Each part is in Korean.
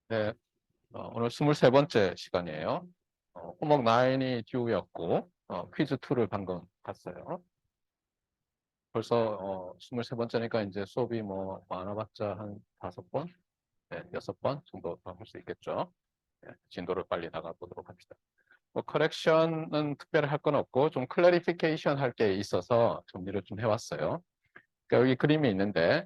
네, 오늘 23번째 시간이에요. 호목 9이 듀였고, 퀴즈 2를 방금 봤어요. 벌써 23번째니까 이제 수업이 뭐 많아봤자 한 5번, 네, 6번 정도 더 할 수 있겠죠. 네, 진도를 빨리 나가보도록 합시다. 뭐 커렉션은 특별히 할 건 없고 좀 클래리피케이션 할 게 있어서 정리를 좀 해왔어요. 그러니까 여기 그림이 있는데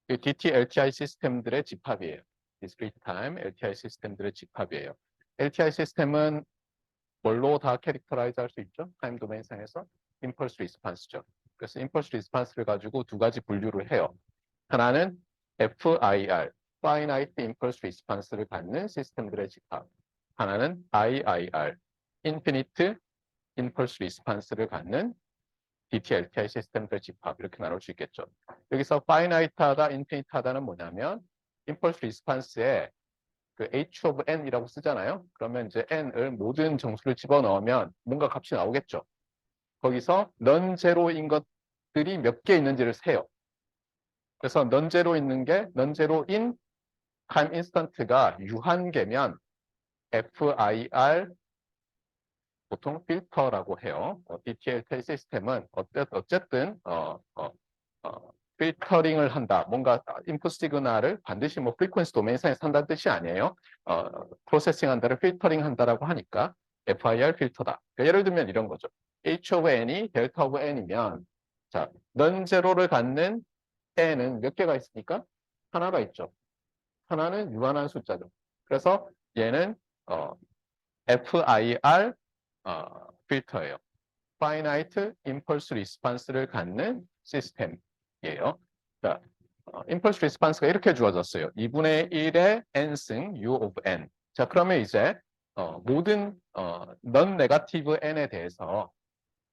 이 DT, LTI 시스템들의 집합이에요. Discrete Time, LTI 시스템들의 집합이에요. LTI 시스템은 뭘로 다 캐릭터라이즈 할 수 있죠? 타임 도메인 상에서 임펄스 리스판스죠. 그래서 임펄스 리스판스를 가지고 두 가지 분류를 해요. 하나는 FIR, Finite Impulse Response를 갖는 시스템들의 집합. 하나는 IIR, Infinite Impulse Response를 갖는 DT, LTI 시스템들의 집합 이렇게 나눌 수 있겠죠. 여기서 finite하다, infinite하다는 뭐냐면 impulse response에 그 h of n이라고 쓰잖아요. 그러면 이제 n을 모든 정수를 집어넣으면 뭔가 값이 나오겠죠. 거기서 non-zero인 것들이 몇 개 있는지를 세요. 그래서 non-zero 있는 게 non-zero인 time instant가 유한계면 FIR 보통 필터라고 해요. DTL 시스템은 어쨌든 필터링을 한다. 뭔가 인풋 시그널을 반드시 뭐 프리퀀시 도메인상에 산다는 뜻이 아니에요. 프로세싱 한다를 필터링 한다라고 하니까 FIR 필터다. 그러니까 예를 들면 이런 거죠. H of n이 델타 of n이면 자, 넌제로를 갖는 n은 몇 개가 있습니까? 하나가 있죠. 하나는 유한한 숫자죠. 그래서 얘는 FIR 필터예요. Finite Impulse Response를 갖는 시스템이에요. 자, Impulse Response가 이렇게 주어졌어요. 2분의 1의 n승 U of n. 자, 그러면 이제 모든 non-negative n에 대해서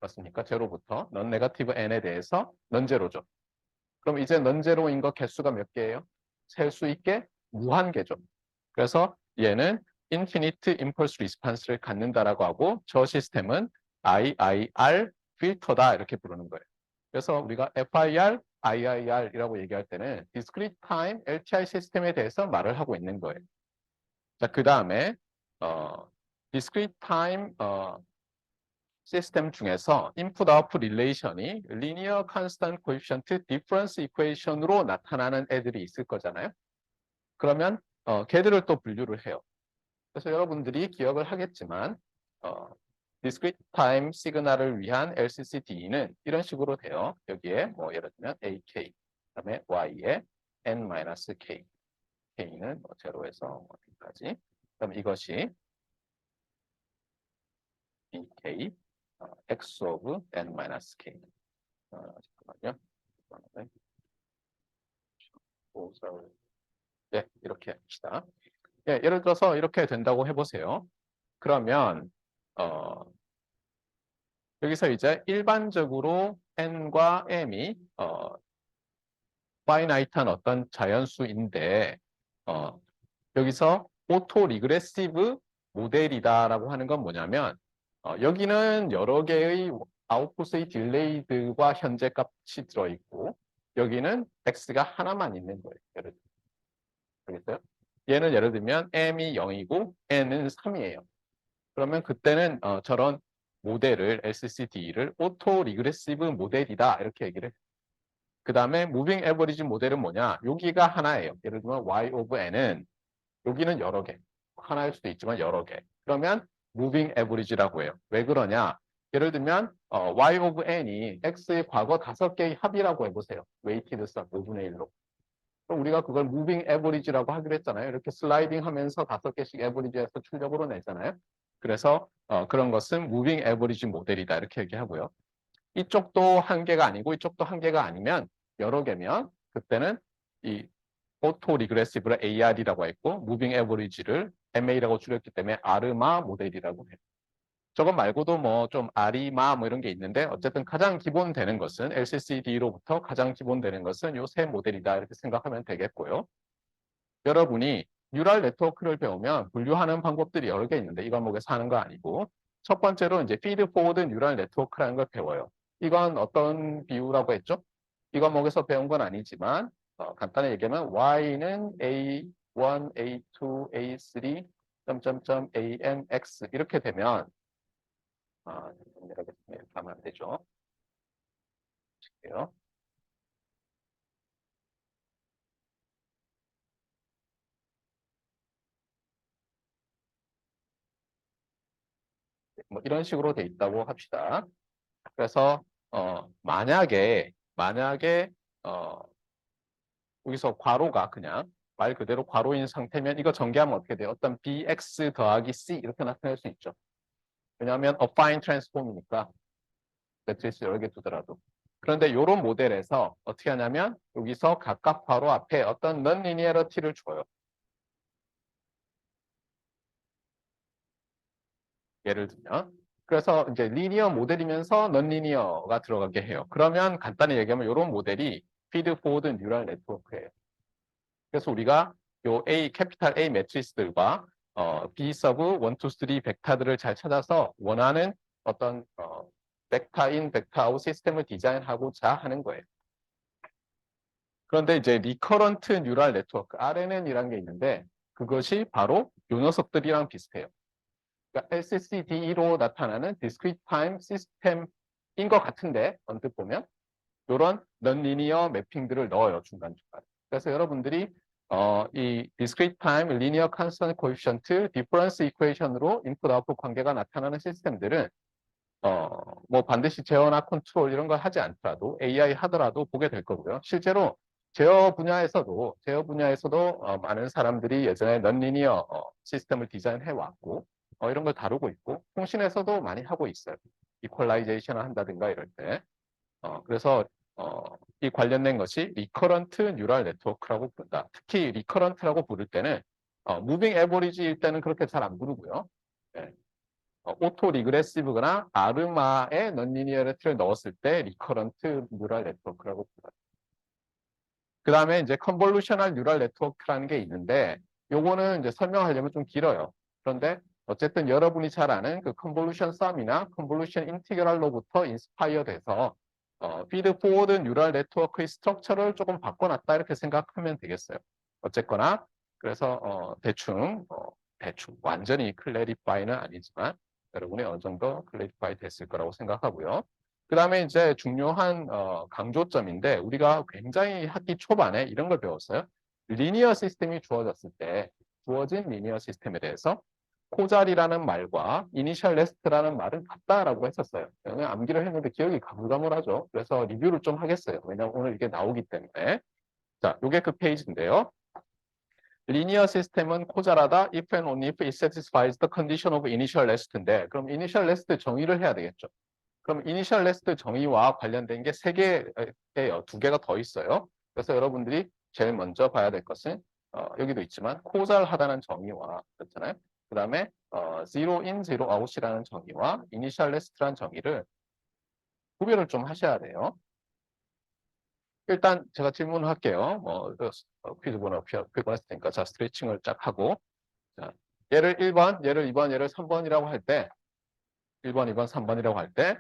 맞습니까? 제로부터 non-negative n에 대해서 non-zero죠. 그럼 이제 non-zero인 거 개수가 몇 개예요? 셀 수 있게 무한개죠. 그래서 얘는 infinite impulse response를 갖는다라고 하고 저 시스템은 IIR 필터다 이렇게 부르는 거예요. 그래서 우리가 FIR, IIR이라고 얘기할 때는 discrete time LTI 시스템에 대해서 말을 하고 있는 거예요. 자, 그 다음에 discrete time 시스템 중에서 input output relation이 linear constant coefficient difference equation으로 나타나는 애들이 있을 거잖아요. 그러면 걔들을 또 분류를 해요. 그래서 여러분들이 기억을 하겠지만 discrete time 시그널을 위한 LCCD는 이런 식으로 돼요. 여기에 뭐 예를 들면 AK, 그다음에 Y에 N-K, K는 뭐 제로에서 어디까지, 그다음 이것이 BK, X of N-K. 잠깐만요. 네, 이렇게 합시다. 예, 예를 들어서 이렇게 된다고 해보세요. 그러면 여기서 이제 일반적으로 n과 m이 파이나이트한 어떤 자연수인데 여기서 오토 리그레시브 모델이다라고 하는 건 뭐냐면 여기는 여러 개의 아웃풋의 딜레이드와 현재 값이 들어있고 여기는 x가 하나만 있는 거예요. 예를 들면. 알겠어요? 얘는 예를 들면 m이 0이고 n은 3이에요. 그러면 그때는 저런 모델을 LCCD를 오토 리그레시브 모델이다 이렇게 얘기를 해요. 그 다음에 무빙 에버리지 모델은 뭐냐? 여기가 하나예요. 예를 들면 y of n은 여기는 여러 개. 하나일 수도 있지만 여러 개. 그러면 무빙 에버리지라고 해요. 왜 그러냐? 예를 들면 y of n이 x의 과거 5개의 합이라고 해보세요. 웨이티드 썸 5분의 1로. 그럼 우리가 그걸 무빙 에버리지라고 하기로 했잖아요. 이렇게 슬라이딩 하면서 5개씩 에버리지해서 출력으로 내잖아요. 그래서 그런 것은 무빙 에버리지 모델이다 이렇게 얘기하고요. 이쪽도 한 개가 아니고 이쪽도 한 개가 아니면 여러 개면 그때는 이 오토 리그레시브를 AR이라고 했고 무빙 에버리지를 MA라고 줄였기 때문에 아르마 모델이라고 해요. 저것 말고도 뭐 좀 아리마 뭐 이런 게 있는데 어쨌든 가장 기본 되는 것은 LCCD로부터 가장 기본 되는 것은 요 세 모델이다 이렇게 생각하면 되겠고요. 여러분이 뉴럴 네트워크를 배우면 분류하는 방법들이 여러 개 있는데 이 과목에서 하는 거 아니고 첫 번째로 이제 피드 포워드 뉴럴 네트워크라는 걸 배워요. 이건 어떤 비유라고 했죠? 이 과목에서 배운 건 아니지만 간단히 얘기하면 Y는 A, A1, A2, A3, 점점점, ANX 이렇게 되면 이렇게 하면 안 되죠. 볼게요. 뭐 이런 식으로 돼 있다고 합시다. 그래서 만약에 여기서 괄호가 그냥 말 그대로 괄호인 상태면 이거 전개하면 어떻게 돼요? 어떤 bx 더하기 c 이렇게 나타낼 수 있죠. 왜냐하면 affine transform이니까 매트리스 여러 개 두더라도. 그런데 이런 모델에서 어떻게 하냐면 여기서 각각 괄호 앞에 어떤 non-linearity를 줘요. 예를 들면. 그래서 이제 리니어 모델이면서 non-linear가 들어가게 해요. 그러면 간단히 얘기하면 이런 모델이 feed forward neural network예요. 그래서 우리가 요 A, 캐피탈 A 매트리스들과 B 서브 1, 2, 3 벡터들을 잘 찾아서 원하는 어떤 벡터 인, 벡터 아웃 시스템을 디자인하고자 하는 거예요. 그런데 이제 리커런트 뉴럴 네트워크, RNN이라는 게 있는데 그것이 바로 요 녀석들이랑 비슷해요. 그러니까 SCD로 나타나는 Discrete Time System인 것 같은데 언뜻 보면 이런 non-linear 매핑들을 넣어요, 중간중간. 그래서 여러분들이 이 discrete time, linear constant coefficient, difference equation으로 input output 관계가 나타나는 시스템들은 뭐 반드시 제어나 컨트롤 이런 걸 하지 않더라도 AI 하더라도 보게 될 거고요. 실제로 제어 분야에서도 많은 사람들이 예전에 non-linear 시스템을 디자인해 왔고 이런 걸 다루고 있고 통신에서도 많이 하고 있어요. 이퀄라이제이션을 한다든가 이럴 때. 그래서 이 관련된 것이 리커런트 뉴럴 네트워크라고 부른다. 특히 리커런트라고 부를 때는 무빙 에버리지일 때는 그렇게 잘 안 부르고요. 네. 오토 리그레시브거나 아르마의 넌리니어리티를 넣었을 때 리커런트 뉴럴 네트워크라고 부른다. 그 다음에 이제 컨볼루셔널 뉴럴 네트워크라는 게 있는데 요거는 이제 설명하려면 좀 길어요. 그런데 어쨌든 여러분이 잘 아는 그 컨볼루션 썸이나 컨볼루션 인티그랄로부터 인스파이어 돼서 피드 포워드 뉴럴 네트워크의 스트럭처를 조금 바꿔놨다 이렇게 생각하면 되겠어요. 어쨌거나 그래서 대충 완전히 클래리파이는 아니지만 여러분이 어느 정도 클래리파이 됐을 거라고 생각하고요. 그 다음에 이제 중요한 강조점인데 우리가 굉장히 학기 초반에 이런 걸 배웠어요. 리니어 시스템이 주어졌을 때 주어진 리니어 시스템에 대해서 코자리라는 말과 이니셜 레스트라는 말은 같다라고 했었어요. 그냥 암기를 했는데 기억이 가물가물하죠. 그래서 리뷰를 좀 하겠어요. 왜냐하면 오늘 이게 나오기 때문에. 자, 이게 그 페이지인데요. 리니어 시스템은 코자라다 if and only if it satisfies the condition of initial rest인데 그럼 initial rest 정의를 해야 되겠죠. 그럼 이니셜 레스트 정의와 관련된 게 세 개예요. 두 개가 더 있어요. 그래서 여러분들이 제일 먼저 봐야 될 것은 여기도 있지만 코잘하다는 정의와 그렇잖아요. 그 다음에 zero in, zero out이라는 정의와 이니셜 레스트라는 정의를 구별을 좀 하셔야 돼요. 일단 제가 질문을 할게요. 퀴즈 번호 피곤했을 테니까 자 스트레칭을 쫙 하고 자, 얘를 1번, 얘를 2번, 얘를 3번이라고 할 때 1번, 2번, 3번이라고 할때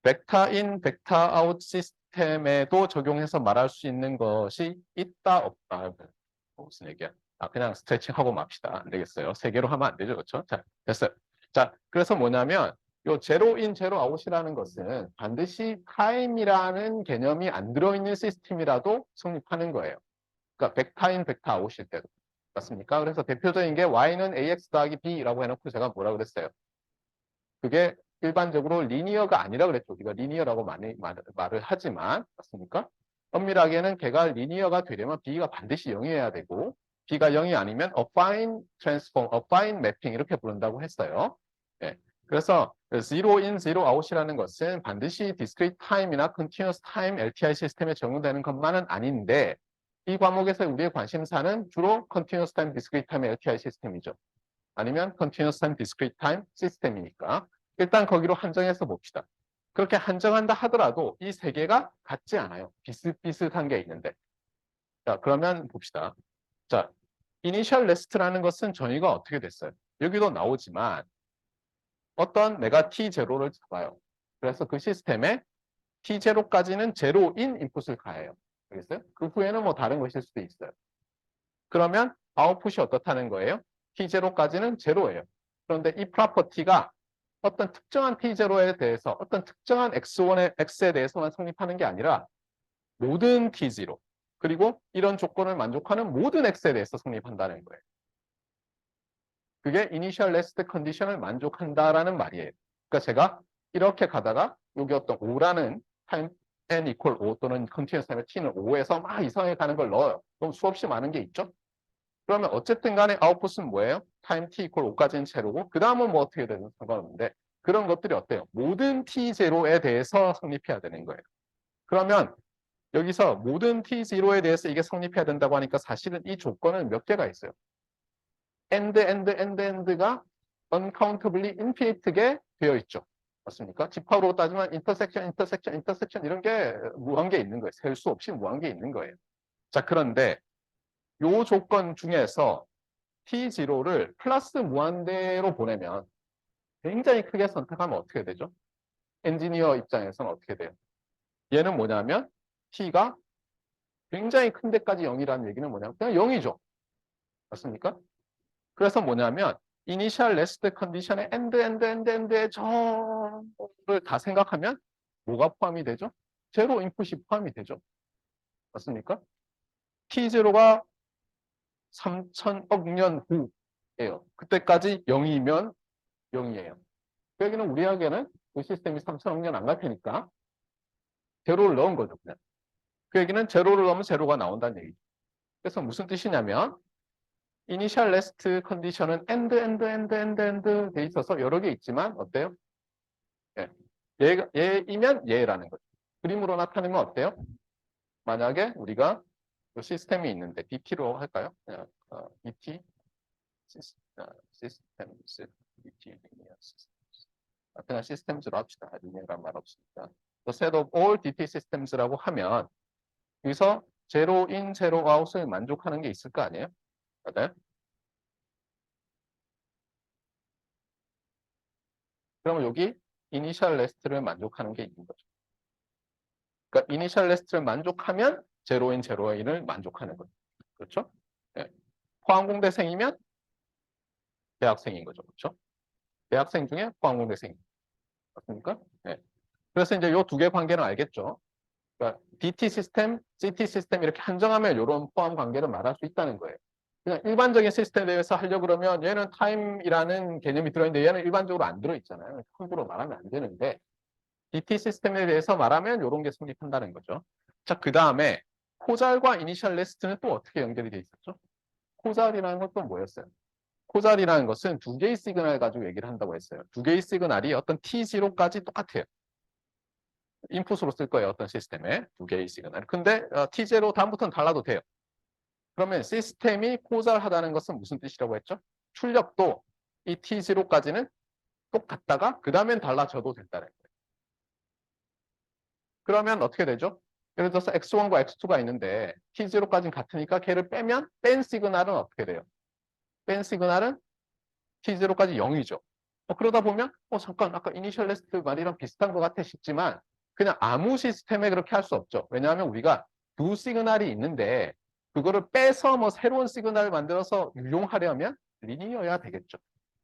벡터 인, 벡터 아웃 시스템에도 적용해서 말할 수 있는 것이 있다, 없다. 무슨 얘기야? 그냥 스트레칭 하고 맙시다. 안 되겠어요. 세 개로 하면 안 되죠. 그렇죠? 자, 됐어요. 자, 그래서 뭐냐면 요 제로 인, 제로 아웃이라는 것은 반드시 타임이라는 개념이 안 들어있는 시스템이라도 성립하는 거예요. 그러니까 벡터 인, 벡터 아웃일 때도. 맞습니까? 그래서 대표적인 게 y는 ax 더하기 b라고 해놓고 제가 뭐라 그랬어요? 그게 일반적으로 리니어가 아니라 그랬죠. 우리가 리니어라고 말을 하지만 맞습니까? 엄밀하게는 걔가 리니어가 되려면 B가 반드시 0이어야 되고 B가 0이 아니면 affine transform, affine mapping 이렇게 부른다고 했어요. 예. 그래서 zero in, zero out이라는 것은 반드시 discrete time이나 continuous time LTI 시스템에 적용되는 것만은 아닌데 이 과목에서 우리의 관심사는 주로 continuous time, discrete time LTI 시스템이죠. 아니면 continuous time, discrete time 시스템이니까 일단 거기로 한정해서 봅시다. 그렇게 한정한다 하더라도 이 세 개가 같지 않아요. 비슷비슷한 게 있는데. 자, 그러면 봅시다. 자, 이니셜 레스트라는 것은 정의가 어떻게 됐어요? 여기도 나오지만 어떤 내가 T0를 잡아요. 그래서 그 시스템에 T0까지는 제로인 인풋을 가해요. 알겠어요? 그 후에는 뭐 다른 것일 수도 있어요. 그러면 아웃풋이 어떻다는 거예요? T0까지는 제로예요. 그런데 이 프로퍼티가 어떤 특정한 T0에 대해서 어떤 특정한 X1의 X에 대해서만 성립하는 게 아니라 모든 T0 그리고 이런 조건을 만족하는 모든 X에 대해서 성립한다는 거예요. 그게 Initial Last Condition을 만족한다라는 말이에요. 그러니까 제가 이렇게 가다가 여기 어떤 O라는 time n equal 5 또는 continuous time의 t는 5에서 막 이상하게 가는 걸 넣어요. 그럼 수없이 많은 게 있죠? 그러면 어쨌든 간에 아웃풋은 뭐예요? time t equal 5까지는 제로고 그 다음은 뭐 어떻게 되든 상관없는데 그런 것들이 어때요? 모든 t0에 대해서 성립해야 되는 거예요. 그러면 여기서 모든 t0에 대해서 이게 성립해야 된다고 하니까 사실은 이 조건은 몇 개가 있어요. and가 uncountably infinite게 되어 있죠. 맞습니까? 집합으로 따지면 intersection 이런 게 무한계 있는 거예요. 셀 수 없이 무한계 있는 거예요. 자, 그런데 요 조건 중에서 T0를 플러스 무한대로 보내면 굉장히 크게 선택하면 어떻게 되죠? 엔지니어 입장에서는 어떻게 돼요? 얘는 뭐냐면 T가 굉장히 큰 데까지 0이라는 얘기는 뭐냐면 그냥 0이죠. 맞습니까? 그래서 뭐냐면 이니셜 레스트 컨디션의 엔드의 저를 다 생각하면 뭐가 포함이 되죠? 제로 인풋이 포함이 되죠. 맞습니까? T0가 3천억 년 후예요. 그때까지 0이면 0이에요. 그 얘기는 우리에게는 그 시스템이 3천억 년 안 갈 테니까 제로를 넣은 거죠. 그냥. 그 얘기는 제로를 넣으면 제로가 나온다는 얘기죠. 그래서 무슨 뜻이냐면 이니셜 레스트 컨디션은 엔드 돼 있어서 여러 개 있지만 어때요? 예. 얘이면 얘라는 거죠. 그림으로 나타내면 어때요? 만약에 우리가 시스템이 있는데 DT로 할까요? DT 시스템스 DT 그냥 시스템즈로 합시다. 리니어란 말 없으니까. set of all DT systems라고 하면 여기서 제로 인, 제로 아웃을 만족하는 게 있을 거 아니에요? 맞아요? 그럼 여기 이니셜 레스트를 만족하는 게 있는 거죠. 그러니까 이니셜 레스트를 만족하면 제로인, 제로인을 만족하는 거죠. 그렇죠? 네. 포항공대생이면 대학생인 거죠. 그렇죠? 대학생 중에 포항공대생. 맞습니까? 네. 그래서 이제 이 두 개 관계는 알겠죠? 그러니까 DT 시스템, CT 시스템 이렇게 한정하면 이런 포함 관계를 말할 수 있다는 거예요. 그냥 일반적인 시스템에 대해서 하려고 그러면 얘는 타임이라는 개념이 들어있는데 얘는 일반적으로 안 들어있잖아요. 함부로 말하면 안 되는데 DT 시스템에 대해서 말하면 이런 게 성립한다는 거죠. 자, 그 다음에 코잘과 이니셜 레스트는 또 어떻게 연결이 돼 있었죠? 코잘이라는 건 또 뭐였어요? 코잘이라는 것은 두 개의 시그널 가지고 얘기를 한다고 했어요. 두 개의 시그널이 어떤 T0까지 똑같아요. 인풋으로 쓸 거예요. 어떤 시스템에 두 개의 시그널. 근데 T0 다음부터는 달라도 돼요. 그러면 시스템이 코잘하다는 것은 무슨 뜻이라고 했죠? 출력도 이 T0까지는 똑같다가 그 다음엔 달라져도 된다는 거예요. 그러면 어떻게 되죠? 예를 들어서 X1과 X2가 있는데 T0까지는 같으니까 걔를 빼면 뺀 시그널은 어떻게 돼요? 뺀 시그널은 T0까지 0이죠. 그러다 보면 잠깐 아까 이니셜 레스트 말이랑 비슷한 것 같아 싶지만 그냥 아무 시스템에 그렇게 할 수 없죠. 왜냐하면 우리가 두 시그널이 있는데 그거를 빼서 뭐 새로운 시그널을 만들어서 유용하려면 리니어여야 되겠죠.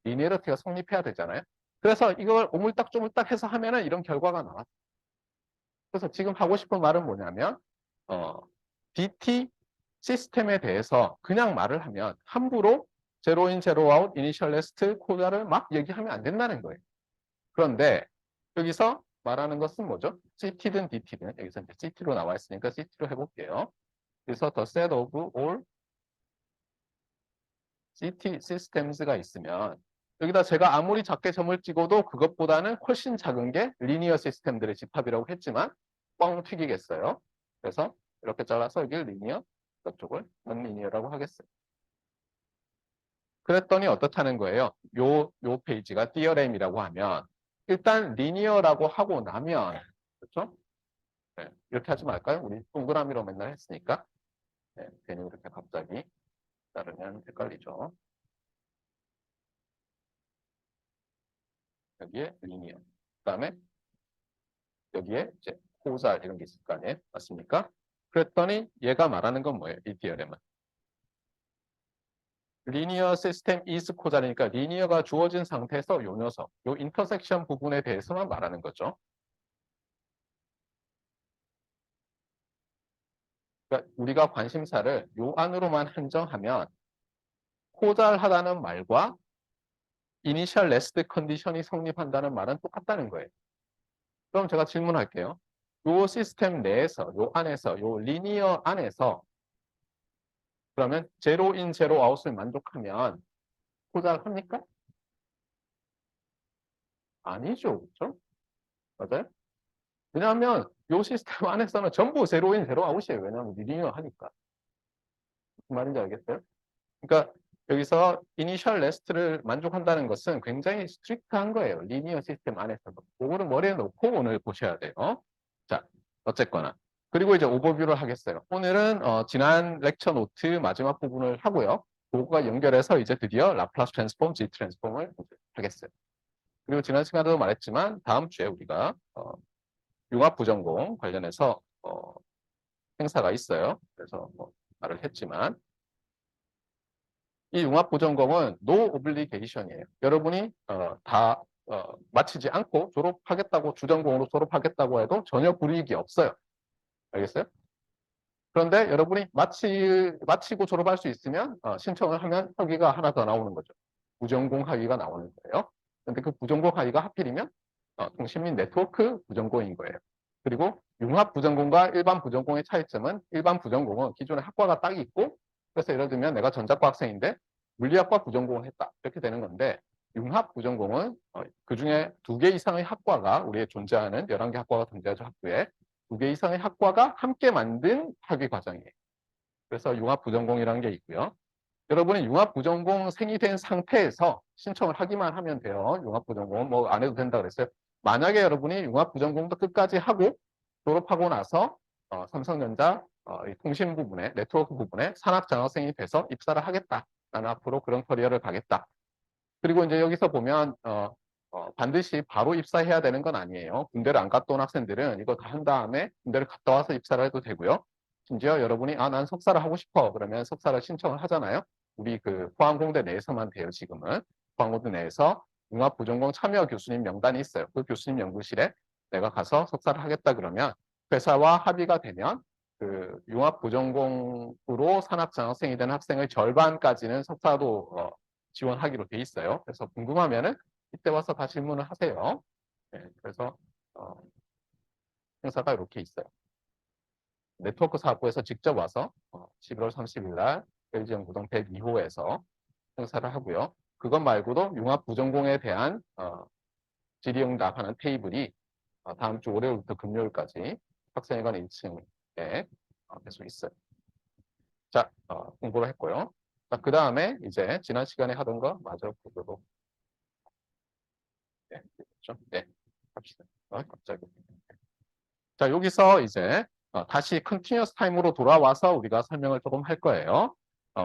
리니어리티가 성립해야 되잖아요. 그래서 이걸 오물딱조물딱 해서 하면은 이런 결과가 나왔어요. 그래서 지금 하고 싶은 말은 뭐냐면 DT 시스템에 대해서 그냥 말을 하면 함부로 제로인, 제로아웃, 이니셜 레스트, 코드를 막 얘기하면 안 된다는 거예요. 그런데 여기서 말하는 것은 뭐죠? CT든 DT든 여기서 이제 CT로 나와 있으니까 CT로 해볼게요. 그래서 the set of all CT systems가 있으면 여기다 제가 아무리 작게 점을 찍어도 그것보다는 훨씬 작은 게 리니어 시스템들의 집합이라고 했지만 뻥 튀기겠어요. 그래서 이렇게 잘라서 여기 리니어, 이쪽을 non-linear라고 하겠어요. 그랬더니 어떻다는 거예요? 요 페이지가 디어렘이라고 하면 일단 리니어라고 하고 나면 그렇죠? 네, 이렇게 하지 말까요? 우리 동그라미로 맨날 했으니까 네, 괜히 이렇게 갑자기 따르면 헷갈리죠. 여기에 리니어. 그 다음에 여기에 이제 코잘 이런 게 있을 거 아니에요? 맞습니까? 그랬더니 얘가 말하는 건 뭐예요? 이 디어렘은. 리니어 시스템 is 코자리니까 리니어가 주어진 상태에서 요 녀석, 요 인터섹션 부분에 대해서만 말하는 거죠. 그러니까 우리가 관심사를 요 안으로만 한정하면 코잘하다는 말과 이니셜 레스트 컨디션이 성립한다는 말은 똑같다는 거예요. 그럼 제가 질문할게요. 요 시스템 내에서, 요 안에서, 요 리니어 안에서 그러면 제로 인 제로 아웃을 만족하면 코잘합니까? 아니죠. 그렇죠? 맞아요? 왜냐하면 요 시스템 안에서는 전부 제로인 제로 아웃이에요. 왜냐하면 리니어 하니까. 무슨 말인지 알겠어요? 그러니까 여기서 이니셜 레스트를 만족한다는 것은 굉장히 스트릭트한 거예요. 리니어 시스템 안에서도. 그거는 머리에 놓고 오늘 보셔야 돼요. 자, 어쨌거나. 그리고 이제 오버뷰를 하겠어요. 오늘은 지난 렉처 노트 마지막 부분을 하고요. 그거가 연결해서 이제 드디어 라플라스 트랜스폼, G 트랜스폼을 하겠어요. 그리고 지난 시간에도 말했지만 다음 주에 우리가 융합 부전공 관련해서 행사가 있어요. 그래서 뭐 말을 했지만 이 융합 부전공은 no obligation이에요. 여러분이 다 마치지 않고 졸업하겠다고 주전공으로 졸업하겠다고 해도 전혀 불이익이 없어요. 알겠어요? 그런데 여러분이 마치고 졸업할 수 있으면 신청을 하면 학위가 하나 더 나오는 거죠. 부전공 학위가 나오는 거예요. 그런데 그 부전공 학위가 하필이면 통신 및 네트워크 부전공인 거예요. 그리고 융합 부전공과 일반 부전공의 차이점은 일반 부전공은 기존에 학과가 딱 있고 그래서 예를 들면 내가 전자과 학생인데 물리학과 부전공을 했다. 이렇게 되는 건데 융합 부전공은 그중에 2개 이상의 학과가 우리의 존재하는 11개 학과가 존재하죠. 학부에 2개 이상의 학과가 함께 만든 학위 과정이에요. 그래서 융합 부전공이라는 게 있고요. 여러분이 융합 부전공생이 된 상태에서 신청을 하기만 하면 돼요. 융합 부전공은 뭐 안 해도 된다 그랬어요. 만약에 여러분이 융합 부전공도 끝까지 하고 졸업하고 나서 삼성전자 이 통신 부분에 네트워크 부분에 산학 장학생이 돼서 입사를 하겠다. 나는 앞으로 그런 커리어를 가겠다. 그리고 이제 여기서 보면 반드시 바로 입사해야 되는 건 아니에요. 군대를 안 갔다 온 학생들은 이거 다 한 다음에 군대를 갔다 와서 입사를 해도 되고요. 심지어 여러분이 난 석사를 하고 싶어 그러면 석사를 신청을 하잖아요. 우리 그 포항공대 내에서만 돼요. 지금은 포항공대 내에서 융합부전공 참여 교수님 명단이 있어요. 그 교수님 연구실에 내가 가서 석사를 하겠다 그러면 회사와 합의가 되면 그 융합부전공으로 산학장학생이 된 학생의 절반까지는 석사도 지원하기로 돼 있어요. 그래서 궁금하면은 이때 와서 다 질문을 하세요. 네, 그래서 행사가 이렇게 있어요. 네트워크 사업부에서 직접 와서 11월 30일 날 LG연구동 102호에서 행사를 하고요. 그것 말고도 융합 부전공에 대한 질의응답하는 테이블이 다음 주 월요일부터 금요일까지 학생회관 1층에 계속 있어요. 자, 공부를 했고요. 자, 그 다음에 이제 지난 시간에 하던 거 마저 보도록. 네, 그렇죠? 네, 합시다. 갑자기. 자, 여기서 이제 다시 컨티뉴어스 타임으로 돌아와서 우리가 설명을 조금 할 거예요.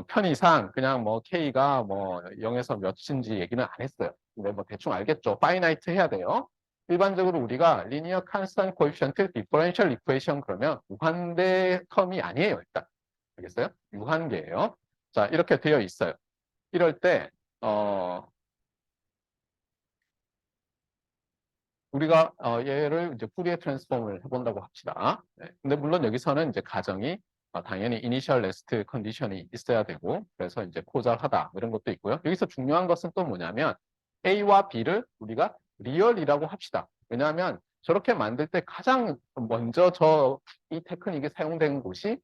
편의상 그냥 뭐 K가 뭐 0에서 몇인지 얘기는 안 했어요. 근데 뭐 대충 알겠죠. 파이나이트 해야 돼요. 일반적으로 우리가 리니어 컨스턴트 코에피션트 디퍼런셜 이퀘이션 그러면 무한대 텀이 아니에요, 일단. 알겠어요? 무한계예요. 자, 이렇게 되어 있어요. 이럴 때 우리가 얘를 이제 푸리에 트랜스폼을 해본다고 합시다. 네. 근데 물론 여기서는 이제 가정이 당연히 이니셜 레스트 컨디션이 있어야 되고 그래서 이제 코잘하다 이런 것도 있고요. 여기서 중요한 것은 또 뭐냐면 A와 B를 우리가 리얼이라고 합시다. 왜냐하면 저렇게 만들 때 가장 먼저 이 테크닉이 사용된 곳이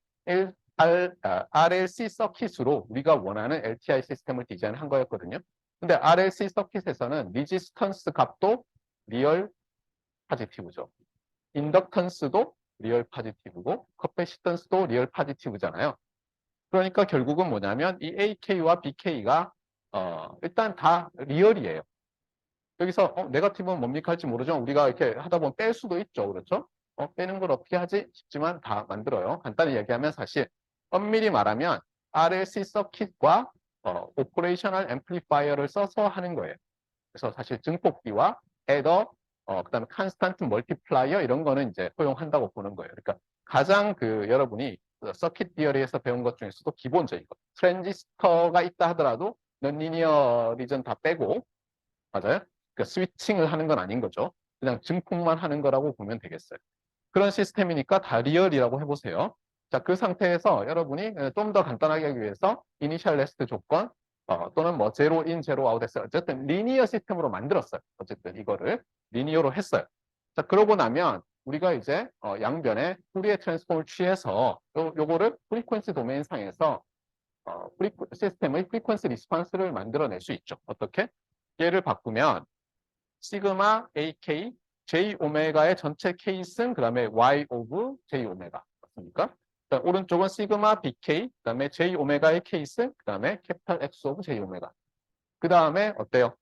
RLC 서킷으로 우리가 원하는 LTI 시스템을 디자인한 거였거든요. 근데 RLC 서킷에서는 리지스턴스 값도 리얼 파지티브죠. 인덕턴스도 리얼 파지티브고 커패시턴스도 리얼 파지티브잖아요. 그러니까 결국은 뭐냐면 이 AK와 BK가 일단 다 리얼이에요. 여기서 네거티브는 뭡니까 할지 모르지만 우리가 이렇게 하다 보면 뺄 수도 있죠. 그렇죠? 빼는 걸 어떻게 하지 싶지만 다 만들어요. 간단히 얘기하면 사실 엄밀히 말하면 RLC 서킷과 오퍼레이셔널 앰플리파이어를 써서 하는 거예요. 그래서 사실 증폭기와 애더 그다음에 컨스탄트 멀티플라이어 이런 거는 이제 허용한다고 보는 거예요. 그러니까 가장 여러분이 서킷 디어리에서 배운 것 중에서도 기본적인 거. 트랜지스터가 있다 하더라도 넌리니어 리전 다 빼고 맞아요? 그러니까 스위칭을 하는 건 아닌 거죠. 그냥 증폭만 하는 거라고 보면 되겠어요. 그런 시스템이니까 다 리얼이라고 해보세요. 자, 그 상태에서 여러분이 좀 더 간단하게 하기 위해서 이니셜 레스트 조건 또는 뭐 제로 인 제로 아웃 했어요. 어쨌든 리니어 시스템으로 만들었어요. 어쨌든 이거를 리니어로 했어요. 자, 그러고 나면 우리가 이제 양변에 푸리에 트랜스폼을 취해서 요거를 프리퀀시 도메인 상에서 시스템의 프리퀀시 리스폰스를 만들어낼 수 있죠. 어떻게? 얘를 바꾸면 시그마 AK J 오메가의 전체 케이스는 그다음에 Y 오브 J 오메가 맞습니까? 오른쪽은 시그마 BK 그다음에 J 오메가의 케이스 그다음에 캐피탈 X 오브 J 오메가. 그다음에 어때요?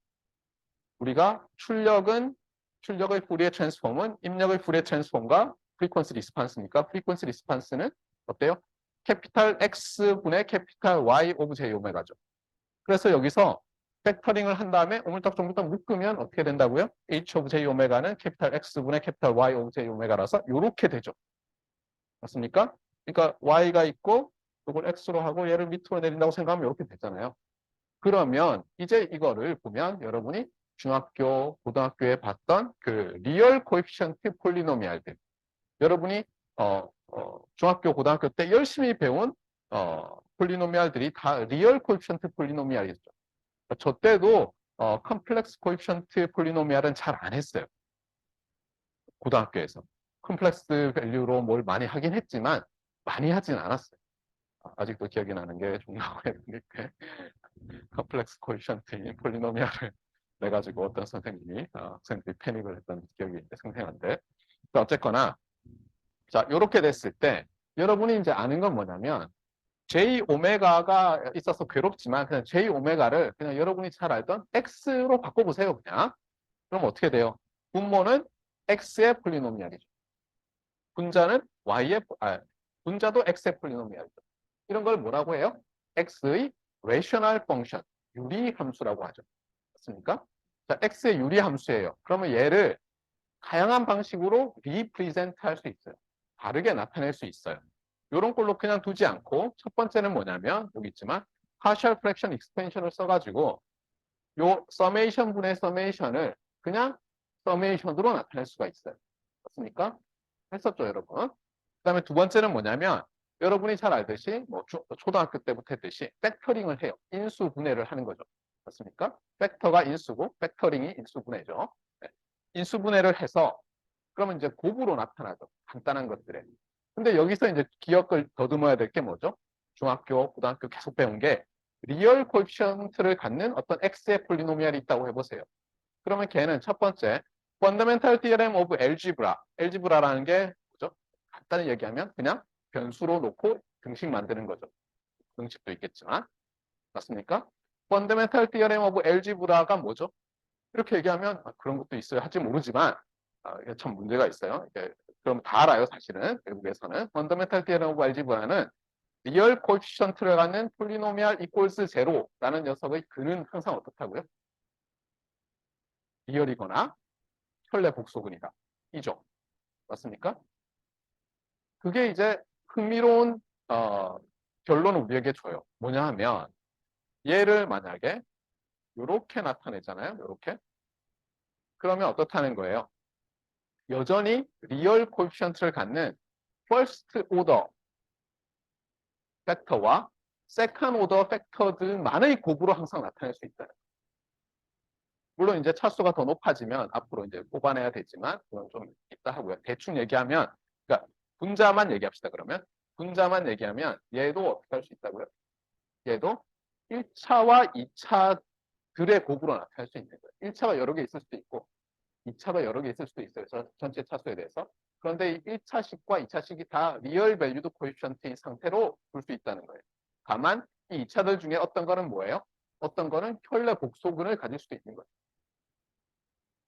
우리가 출력의 푸리에 트랜스폼은 입력의 푸리에 트랜스폼과 프리퀀시 리스판스니까 프리퀀시 리스판스는 어때요? 캐피탈 X 분의 캐피탈 Y 오브 J 오메가죠. 그래서 여기서 팩터링을 한 다음에 오물딱정물딱 묶으면 어떻게 된다고요? H 오브 J 오메가는 캐피탈 X분의 캐피탈 Y 오브 J 오메가라서 이렇게 되죠. 맞습니까? 그러니까 Y가 있고 이걸 X로 하고 얘를 밑으로 내린다고 생각하면 이렇게 되잖아요. 그러면 이제 이거를 보면 여러분이 중학교, 고등학교에 봤던 그 리얼 코에피션트 폴리노미알들 여러분이 중학교, 고등학교 때 열심히 배운 폴리노미알들이 다 리얼 코에피션트 폴리노미알이죠. 저 때도 컴플렉스 코에피션트 폴리노미알은 잘 안 했어요. 고등학교에서. 컴플렉스 밸류로 뭘 많이 하긴 했지만 많이 하진 않았어요. 아직도 기억이 나는 게 중학교에 컴플렉스 코에피션트인 폴리노미알을 내가지고 어떤 선생님이 학생들이 패닉을 했던 기억이 생생한데 어쨌거나 자 이렇게 됐을 때 여러분이 이제 아는 건 뭐냐면 J 오메가가 있어서 괴롭지만 그냥 J 오메가를 그냥 여러분이 잘 알던 X로 바꿔보세요 그냥. 그럼 어떻게 돼요? 분모는 X의 폴리노미알이죠. 분자는 분자도 X의 폴리노미알이죠. 이런 걸 뭐라고 해요? X의 레셔널 펑션, 유리 함수라고 하죠. 맞습니까? 자, X의 유리 함수예요. 그러면 얘를 다양한 방식으로 리프리젠트 할 수 있어요. 다르게 나타낼 수 있어요. 이런 걸로 그냥 두지 않고 첫 번째는 뭐냐면 여기 있지만 partial fraction expansion을 써가지고 요 서메이션 분의 서메이션을 그냥 서메이션으로 나타낼 수가 있어요. 맞습니까? 했었죠, 여러분. 그다음에 두 번째는 뭐냐면 여러분이 잘 알듯이 뭐 초등학교 때부터 했듯이 팩터링을 해요. 인수분해를 하는 거죠. 맞습니까? 팩터가 인수고 팩터링이 인수분해죠. 네. 인수분해를 해서 그러면 이제 곱으로 나타나죠. 간단한 것들에. 근데 여기서 이제 기억을 더듬어야 될 게 뭐죠? 중학교, 고등학교 계속 배운 게 리얼 코에피션트를 갖는 어떤 X의 폴리노미알이 있다고 해보세요. 그러면 걔는 첫 번째 Fundamental Theorem of Algebra. Algebra라는 게 뭐죠? 간단히 얘기하면 그냥 변수로 놓고 등식 만드는 거죠. 등식도 있겠지만 맞습니까? Fundamental Theorem of Algebra가 뭐죠? 이렇게 얘기하면 그런 것도 있어요. 할지 모르지만 이게 참 문제가 있어요. 그럼 다 알아요, 사실은. 외국에서는. Fundamental Theorem of Algebra는 리얼 코에피션트를 갖는 폴리노미알 이퀄스 제로라는 녀석의 근은 항상 어떻다고요? 리얼이거나 현례 복소근이다. 이죠. 맞습니까? 그게 이제 흥미로운 결론을 우리에게 줘요. 뭐냐 하면 얘를 만약에 이렇게 나타내잖아요. 이렇게. 그러면 어떻다는 거예요? 여전히 리얼 코에피션트를 갖는 퍼스트 오더 팩터와 세컨 오더 팩터들만의 곱으로 항상 나타낼 수 있다. 물론 이제 차수가 더 높아지면 앞으로 이제 뽑아내야 되지만 그건 좀 있다 하고요. 대충 얘기하면 그러니까 분자만 얘기합시다. 그러면 분자만 얘기하면 얘도 어떻게 할 수 있다고요? 얘도 1차와 2차들의 곱으로 나타낼 수 있는 거예요. 1차가 여러 개 있을 수도 있고 2차가 여러 개 있을 수도 있어요. 전체 차수에 대해서. 그런데 이 1차식과 2차식이 다 리얼 밸류드 코에피션트인 상태로 볼 수 있다는 거예요. 다만 이 2차들 중에 어떤 거는 뭐예요? 어떤 거는 혈내 복소근을 가질 수도 있는 거예요.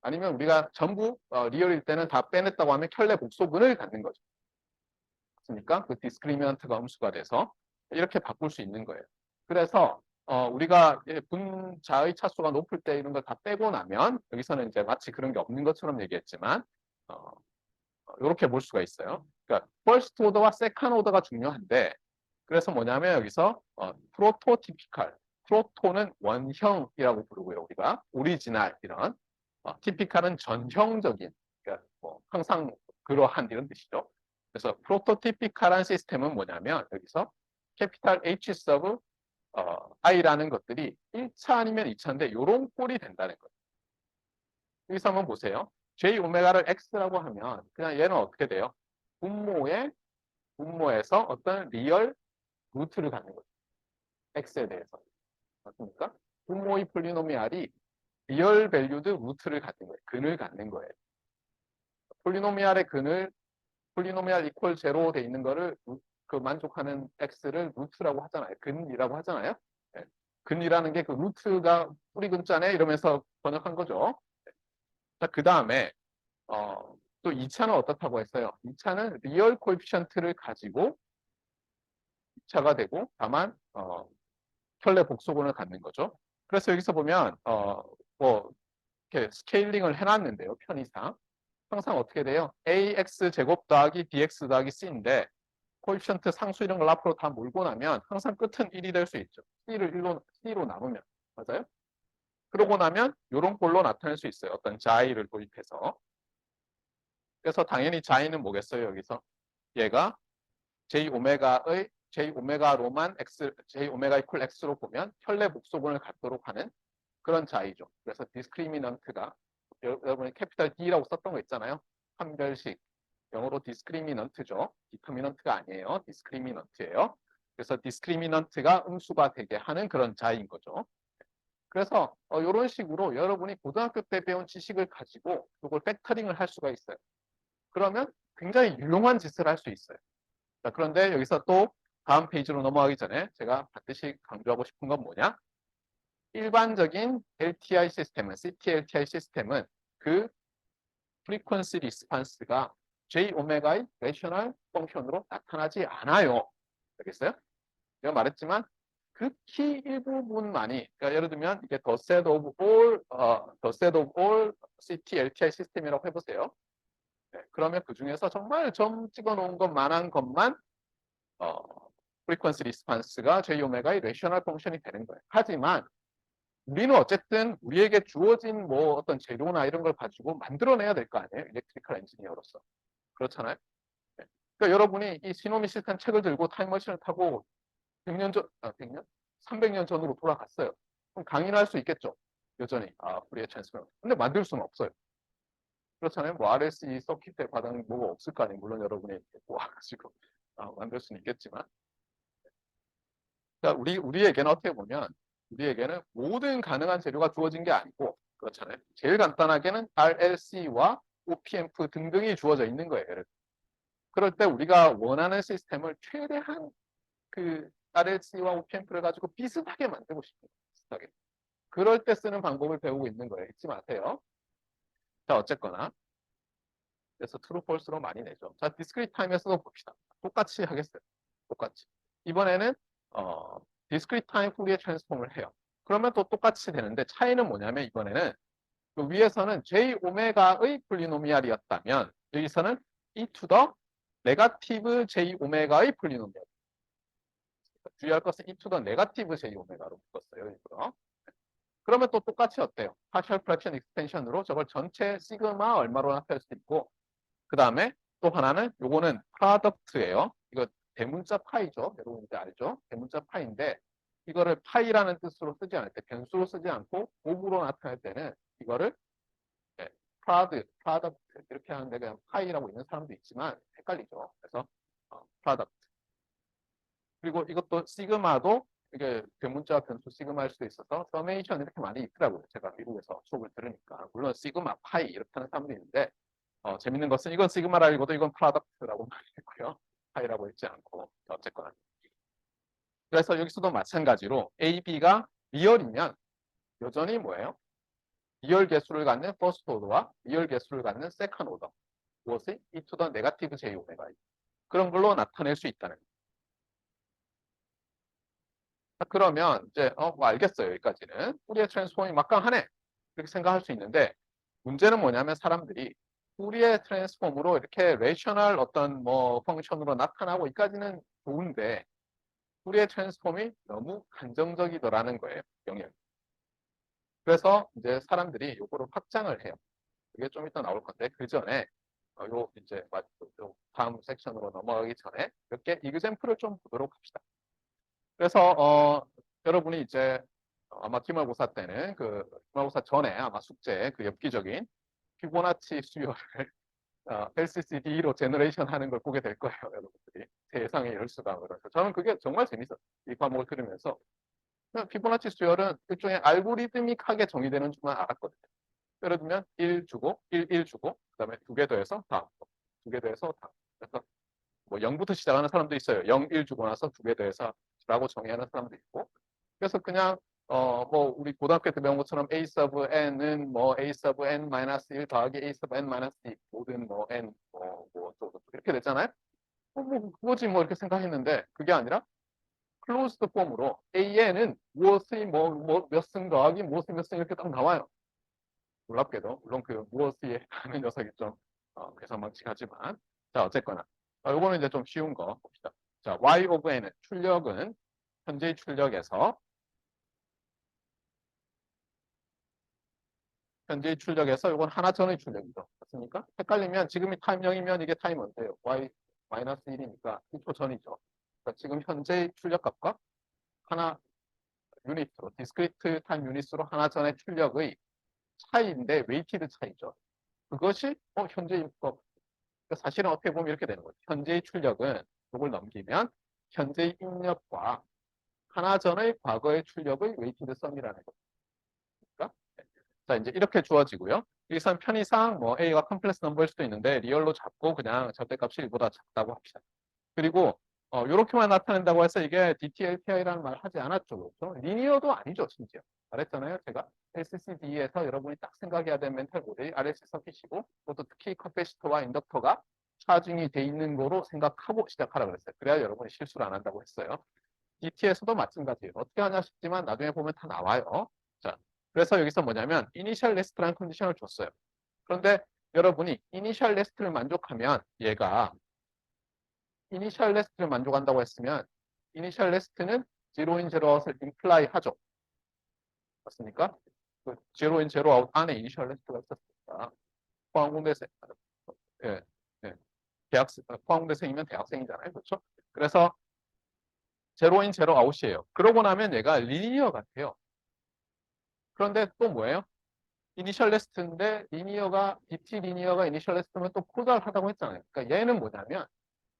아니면 우리가 전부 리얼일 때는 다 빼냈다고 하면 혈내 복소근을 갖는 거죠. 맞습니까? 그 디스크리미넌트가 음수가 돼서 이렇게 바꿀 수 있는 거예요. 그래서 우리가 분자의 차수가 높을 때 이런 걸 다 빼고 나면 여기서는 이제 마치 그런 게 없는 것처럼 얘기했지만 이렇게 볼 수가 있어요. 그러니까 퍼스트 오더와 세컨 오더가 중요한데 그래서 뭐냐면 여기서 프로토티피칼, 프로토는 원형이라고 부르고요. 우리가 오리지널 이런 티피칼은 전형적인 그러니까 뭐 항상 그러한 이런 뜻이죠. 그래서 프로토티피칼한 시스템은 뭐냐면 여기서 캐피탈 H 서브 I라는 것들이 1차 아니면 2차인데 이런 꼴이 된다는 거예요. 여기서 한번 보세요. J 오메가를 X라고 하면 그냥 얘는 어떻게 돼요? 분모에서 어떤 리얼 루트를 갖는 거죠. X에 대해서. 맞습니까? 분모의 폴리노미알이 리얼 밸류드 루트를 갖는 거예요. 근을 갖는 거예요. 폴리노미알의 근을 폴리노미알 이퀄 제로 돼 있는 거를 그 만족하는 x를 루트라고 하잖아요. 근이라고 하잖아요. 네. 근이라는 게 그 루트가 뿌리 근자네 이러면서 번역한 거죠. 자, 그 다음에 또 2차는 어떻다고 했어요? 2차는 리얼 코에피션트를 가지고 2차가 되고 다만 켤레 복소근을 갖는 거죠. 그래서 여기서 보면 뭐 이렇게 스케일링을 해놨는데요. 편의상 항상 어떻게 돼요? ax 제곱 더하기 bx 더하기 c인데 코에피션트 상수 이런 걸 앞으로 다 몰고 나면 항상 끝은 1이 될 수 있죠. C로 나누면. 맞아요? 그러고 나면 이런 꼴로 나타낼 수 있어요. 어떤 자이를 도입해서. 그래서 당연히 자이는 뭐겠어요? 여기서. 얘가 J 오메가로만 J 오메가 이퀄 X로 보면 혈내 목소분을 갖도록 하는 그런 자이죠. 그래서 디스크리미넌트가 여러분이 캐피탈 D라고 썼던 거 있잖아요. 판별식. 영어로 디스크리미넌트죠. 디터미넌트가 아니에요. 디스크리미넌트예요. 그래서 디스크리미넌트가 음수가 되게 하는 그런 자인 거죠. 그래서 이런 식으로 여러분이 고등학교 때 배운 지식을 가지고 이걸 팩터링을 할 수가 있어요. 그러면 굉장히 유용한 짓을 할 수 있어요. 자, 그런데 여기서 또 다음 페이지로 넘어가기 전에 제가 반드시 강조하고 싶은 건 뭐냐? 일반적인 LTI 시스템은, CT-LTI 시스템은 그 프리퀀시 리스판스가 J 오메가의 레셔널 펑션으로 나타나지 않아요. 알겠어요? 제가 말했지만 극히 일부분만이, 그러니까 예를 들면 이게 the set of all CT LTI 시스템이라고 해보세요. 네, 그러면 그 중에서 정말 점 찍어놓은 것만한 것만 프리퀀시 리스판스가 J 오메가의 레셔널 펑션이 되는 거예요. 하지만 우리는 어쨌든 우리에게 주어진 뭐 어떤 재료나 이런 걸 가지고 만들어내야 될 거 아니에요? 일렉트리컬 엔지니어로서. 그렇잖아요. 네. 그러니까 여러분이 이 시노미 시스템 책을 들고 타임머신을 타고 100년 전, 100년? 300년 전으로 돌아갔어요. 그럼 강의를 할 수 있겠죠. 여전히. 우리의 찬스는. 근데 만들 수는 없어요. 그렇잖아요. 뭐 RSE 서킷에 과당 뭐가 없을 거 아니에요. 물론 여러분이 모아가지고 만들 수는 있겠지만. 그러니까 우리에게는 어떻게 보면 우리에게는 모든 가능한 재료가 주어진 게 아니고 그렇잖아요. 제일 간단하게는 RLC와 OPMF 등등이 주어져 있는 거예요. 그럴 때 우리가 원하는 시스템을 최대한 그 RLC와 OPMF를 가지고 비슷하게 만들고 싶어요. 비슷하게. 그럴 때 쓰는 방법을 배우고 있는 거예요. 잊지 마세요. 자, 어쨌거나. 그래서 true, false로 많이 내죠. 자, discrete time에서도 봅시다. 똑같이 하겠어요. 똑같이. 이번에는 discrete time 후리에 트랜스폼을 해요. 그러면 또 똑같이 되는데 차이는 뭐냐면 이번에는 그 위에서는 J 오메가의 폴리노미알이었다면 여기서는 e to the 네가티브 J 오메가의 폴리노미알. 주의할 것은 e to the 네가티브 J 오메가로 묶었어요. 일부러. 그러면 또 똑같이 어때요? 파셜 프랙션 익스텐션으로 저걸 전체 시그마 얼마로 나타낼 수도 있고 그 다음에 또 하나는 요거는 프로덕트예요. 이거 대문자 파이죠. 여러분 이제 알죠? 대문자 파이인데 이거를 파이라는 뜻으로 쓰지 않을 때 변수로 쓰지 않고 곱으로 나타낼 때는 이거를 프로덕트 이렇게 하는데 그냥 파이라고 있는 사람도 있지만 헷갈리죠. 그래서 프로덕트 그리고 이것도 시그마도 이게 대문자 변수 시그마일 수도 있어서 서메이션 이렇게 많이 있더라고요. 제가 미국에서 수업을 들으니까 물론 시그마 파이 이렇게 하는 사람도 있는데 재밌는 것은 이건 시그마라 읽어도 이건 프로덕트라고 말했고요. 파이라고 읽지 않고 어쨌거나. 그래서 여기서도 마찬가지로 A, B가 리얼이면 여전히 뭐예요? 리얼 개수를 갖는 퍼스트 오더와 리얼 개수를 갖는 세컨 오더. 무엇이? e to the 네가티브 j 오메가. 그런 걸로 나타낼 수 있다는 거예요. 그러면 이제 뭐 알겠어요. 여기까지는. 푸리에 트랜스폼이 막강하네. 이렇게 생각할 수 있는데 문제는 뭐냐면 사람들이 푸리에 트랜스폼으로 이렇게 레이셔널 어떤 뭐 펑션으로 나타나고 여기까지는 좋은데 푸리에 트랜스폼이 너무 한정적이더라는 거예요. 영역이. 그래서 이제 사람들이 요거를 확장을 해요. 그게 좀 이따 나올 건데 그 전에 요 이제 요 다음 섹션으로 넘어가기 전에 몇 개 이그젬플을 좀 보도록 합시다. 그래서 여러분이 이제 아마 기말고사 때는 그 기말고사 전에 아마 숙제 그 엽기적인 피보나치 수열을 LCCD로 제너레이션 하는 걸 보게 될 거예요, 여러분들이. 세상에 이럴 수가. 그래서 저는 그게 정말 재밌었어요. 이 과목을 들으면서. 피보나치 수열은 일종의 알고리드믹하게 정의되는 줄만 알았거든요. 예를 들면 1 주고 1 주고 그다음에 2개 더해서 다음 2개 더해서 다음. 그래서 뭐 0부터 시작하는 사람도 있어요. 0, 1 주고 나서 2개 더해서 라고 정의하는 사람도 있고. 그래서 그냥 뭐 우리 고등학교 때 배운 것처럼 a sub n은 뭐 a sub n 마이너스 1 더하기 a sub n 마이너스 2 모든 뭐 n 뭐 이렇게 됐잖아요. 뭐 그거지 뭐 이렇게 생각했는데 그게 아니라 클로즈드 폼으로 an은 무엇의 몇 승 더하기 무엇의 몇 승 이렇게 딱 나와요. 놀랍게도 물론 그 무엇이 하는 녀석이 좀 괴상망측하지만 자 어쨌거나 이거는 이제 좀 쉬운 거 봅시다. 자 y of n은 출력은 현재의 출력에서 이건 하나 전의 출력이죠. 맞습니까? 헷갈리면 지금이 타임 0이면 이게 타임 언제예요? y 마이너스 1이니까 1초 전이죠. 그러니까 지금 현재의 출력값과 하나 유닛으로 디스크리트 타임 유닛으로 하나 전의 출력의 차이인데 웨이티드 차이죠. 그것이 현재 입법. 사실은 어떻게 보면 이렇게 되는 거죠. 현재의 출력은 이걸 넘기면 현재의 입력과 하나 전의 과거의 출력의 웨이티드 썸이라는 겁니다. 자, 이제 이렇게 주어지고요. 여기선 편의상 뭐 A가 컴플렉스 넘버일 수도 있는데 리얼로 잡고 그냥 절대값이 1보다 작다고 합시다. 그리고 이렇게만 나타낸다고 해서 이게 DTLTI라는 말을 하지 않았죠. 그렇죠? 리니어도 아니죠, 심지어. 말했잖아요, 제가. LCCD에서 여러분이 딱 생각해야 되는 멘탈 모델이 RLC 서킷이고 또 특히 커패시터와 인덕터가 차징이 돼 있는 거로 생각하고 시작하라 그랬어요. 그래야 여러분이 실수를 안 한다고 했어요. DT에서도 마찬가지예요. 어떻게 하냐 싶지만 나중에 보면 다 나와요. 자, 그래서 여기서 뭐냐면 이니셜 레스트라는 컨디션을 줬어요. 그런데 여러분이 이니셜 레스트를 만족하면 얘가 이니셜 레스트를 만족한다고 했으면 이니셜 레스트는 제로인 제로아웃을 임플라이 하죠. 맞습니까? 그 제로인 제로아웃 안에 이니셜 레스트가 있었으니까 포항공대생 예, 예. 포항공대생이면 대학생이잖아요. 그렇죠? 그래서 제로인 제로아웃이에요. 그러고 나면 얘가 리니어 같아요. 그런데 또 뭐예요? 이니셜 레스트인데 리니어가 DT 리니어가 이니셜 레스트면 또 코달하다고 했잖아요. 그러니까 얘는 뭐냐면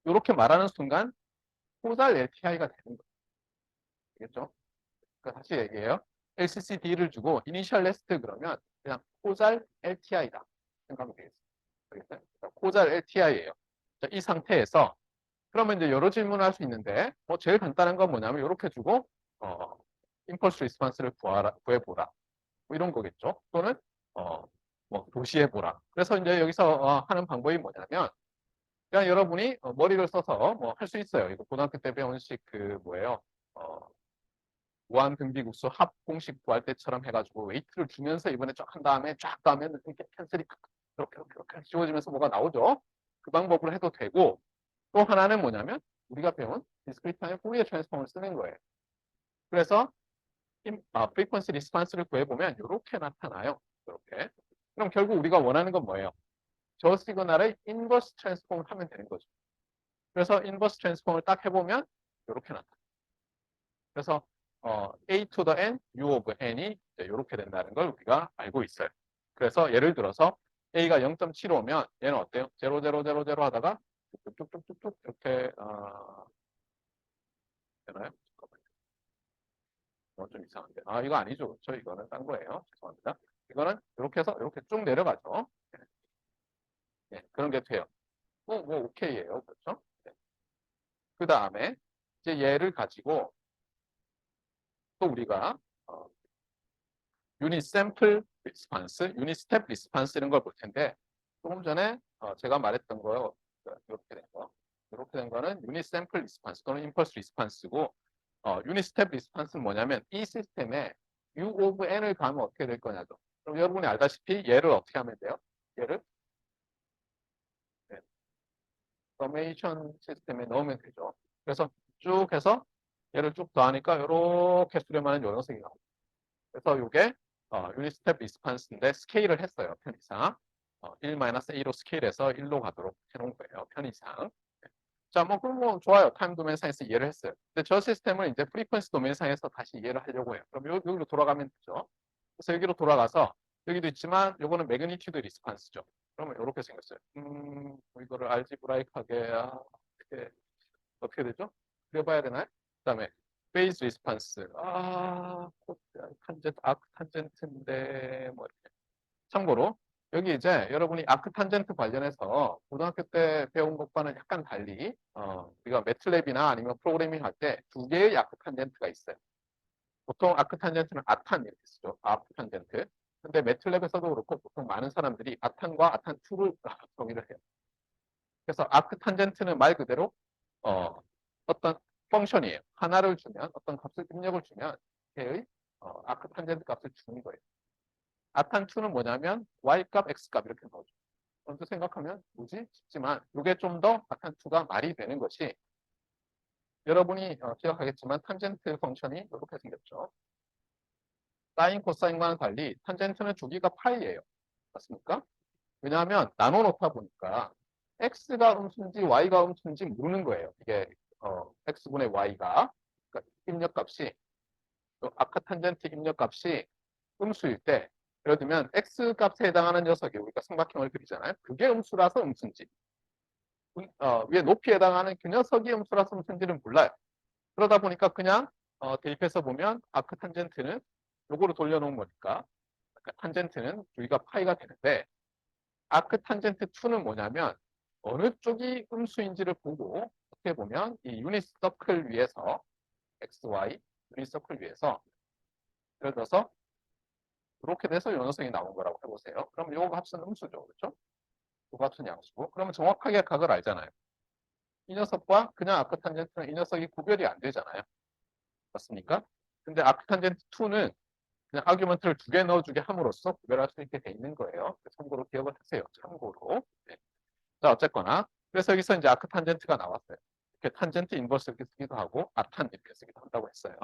이렇게 말하는 순간 코달 LTI가 되는 거예요. 알겠죠? 그러니까 다시 얘기해요. LCCD를 주고 이니셜 레스트 그러면 그냥 코잘 LTI다 생각하면 되겠어요. 알겠어요? 그러니까 코잘 LTI예요. 자, 이 상태에서 그러면 이제 여러 질문을 할 수 있는데 제일 간단한 건 뭐냐면 이렇게 주고 임펄스 리스판스를 구해보라. 뭐 이런 거겠죠. 또는 어, 뭐 도시해보라. 그래서 이제 여기서 하는 방법이 뭐냐면 그냥 여러분이 머리를 써서 뭐 할 수 있어요. 이거 고등학교 때 배운 식 그 뭐예요? 무한등비국수 합 공식 구할 때처럼 해가지고 웨이트를 주면서 이번에 쫙 한 다음에 쫙 가면 이렇게 캔슬이 이렇게 지워지면서 뭐가 나오죠. 그 방법으로 해도 되고 또 하나는 뭐냐면 우리가 배운 디스크리트 타임 포리어 트랜스폼을 쓰는 거예요. 그래서 프리퀀시 리스판스를 구해보면 이렇게 나타나요. 이렇게. 그럼 결국 우리가 원하는 건 뭐예요? 저 시그널의 인버스 트랜스폼을 하면 되는 거죠. 그래서 인버스 트랜스폼을 딱 해보면 이렇게 나타나요. 그래서 A to the n, U of n이 이렇게 된다는 걸 우리가 알고 있어요. 그래서 예를 들어서 A가 0.75면 얘는 어때요? 0, 0, 0, 0 하다가 쭉쭉쭉쭉 이렇게 되나요? 좀 이상한데. 이거 아니죠. 그렇죠? 이거는 딴 거예요. 죄송합니다. 이거는 이렇게 해서 이렇게 쭉 내려가죠. 네, 그런 게 돼요. 뭐 오케이예요. 그렇죠? 네. 그 다음에 이제 얘를 가지고 또 우리가 유닛 샘플 리스판스, 유닛 스텝 리스판스 이런 걸 볼 텐데 조금 전에 제가 말했던 거요. 이렇게 된 거. 이렇게 된 거는 유닛 샘플 리스판스 또는 임펄스 리스판스고 유닛 스텝 리스판스는 뭐냐면 이 시스템에 U of N을 가면 어떻게 될 거냐죠. 그럼 여러분이 알다시피 얘를 어떻게 하면 돼요? 얘를 서메이션 시스템에 넣으면 되죠. 그래서 쭉 해서 얘를 쭉 더하니까 이렇게 수렴하는 요 녀석이 나옵니다. 그래서 이게 유닛 스텝 리스판스인데 스케일을 했어요. 편의상. 1-A로 스케일해서 1로 가도록 해놓은 거예요. 편의상. 자, 그럼 좋아요. 타임 도메인 상에서 이해를 했어요. 근데 저 시스템을 이제 프리퀀시 도메인 상에서 다시 이해를 하려고 해요. 그럼 여기로 돌아가면 되죠. 그래서 여기로 돌아가서 여기도 있지만 요거는 매그니튜드 리스판스죠. 그러면 이렇게 생겼어요. 이거를 알지브라이크하게 어떻게 되죠? 그려봐야 되나요? 그다음에 페이즈 리스판스. 탄젠트, 아크 탄젠트인데 뭐 이렇게. 참고로 여기 이제 여러분이 아크 탄젠트 관련해서 고등학교 때 배운 것과는 약간 달리 우리가 매틀랩이나 아니면 프로그래밍 할 때 두 개의 아크 탄젠트가 있어요. 보통 아크 탄젠트는 아탄 이렇게 쓰죠. 아크 탄젠트. 근데 매틀랩에서도 그렇고 보통 많은 사람들이 아탄과 아탄2를 정의를 해요. 그래서 아크 탄젠트는 말 그대로 어떤 펑션이에요. 하나를 주면 어떤 값을 입력을 주면 걔의 아크 탄젠트 값을 주는 거예요. 아탄2는 뭐냐면 y값, x값 이렇게 나오죠. 먼저 생각하면 뭐지 싶지만 이게 좀 더 아탄2가 말이 되는 것이 여러분이 기억하겠지만 탄젠트 펑션이 이렇게 생겼죠. 사인, 코사인과는 달리 탄젠트는 주기가 파이예요. 맞습니까? 왜냐하면 나눠놓다 보니까 x가 음수인지 y가 음수인지 모르는 거예요. 이게 x분의 y가 그러니까 입력값이 아까 탄젠트 입력값이 음수일 때 예를 들면 x값에 해당하는 녀석이 우리가 삼각형을 그리잖아요. 그게 음수라서 음수인지 위에 높이에 해당하는 그 녀석이 음수라서 음수인지는 몰라요. 그러다 보니까 그냥 대입해서 보면 아크 탄젠트는 요거로 돌려놓은 거니까 그러니까 탄젠트는 주기가 파이가 되는데 아크 탄젠트 2는 뭐냐면 어느 쪽이 음수인지를 보고 어떻게 보면 이 유닛 서클 위에서 XY 유닛 서클 위에서 예를 들어서 이렇게 돼서 요 녀석이 나온 거라고 해보세요. 그럼 요 값은 음수죠. 그렇죠? 요 값은 양수고 그러면 정확하게 각을 알잖아요. 이 녀석과 그냥 아크 탄젠트는 이 녀석이 구별이 안 되잖아요. 맞습니까? 근데 아크 탄젠트 2는 그냥 아규먼트를 두 개 넣어주게 함으로써 구별할 수 있게 돼 있는 거예요. 참고로 기억을 하세요. 참고로. 네. 자, 어쨌거나. 그래서 여기서 이제 아크 탄젠트가 나왔어요. 이렇게 탄젠트 인버스 이렇게 쓰기도 하고, 아탄 이렇게 쓰기도 한다고 했어요.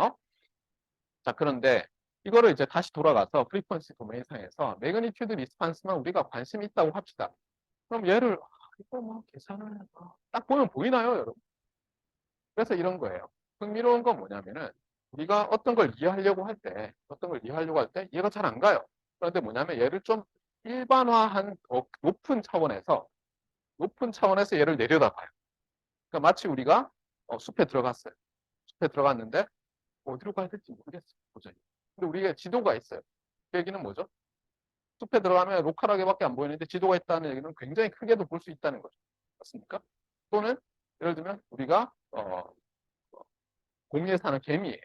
자, 그런데 이거를 이제 다시 돌아가서 프리퀀시 도메인 상에서 매그니튜드 리스판스만 우리가 관심이 있다고 합시다. 그럼 얘를, 이거 뭐 계산을, 딱 보면 보이나요, 여러분? 그래서 이런 거예요. 흥미로운 건 뭐냐면은, 우리가 어떤 걸 이해하려고 할 때, 얘가 잘 안 가요. 그런데 뭐냐면 얘를 좀 일반화한 높은 차원에서 얘를 내려다봐요. 그러니까 마치 우리가 숲에 들어갔어요. 숲에 들어갔는데 어디로 가야 될지 모르겠어요. 도저히. 근데 우리가 지도가 있어요. 그 얘기는 뭐죠? 숲에 들어가면 로컬하게밖에 안 보이는데 지도가 있다는 얘기는 굉장히 크게도 볼 수 있다는 거죠. 맞습니까? 또는 예를 들면 우리가 공리에 사는 개미예요.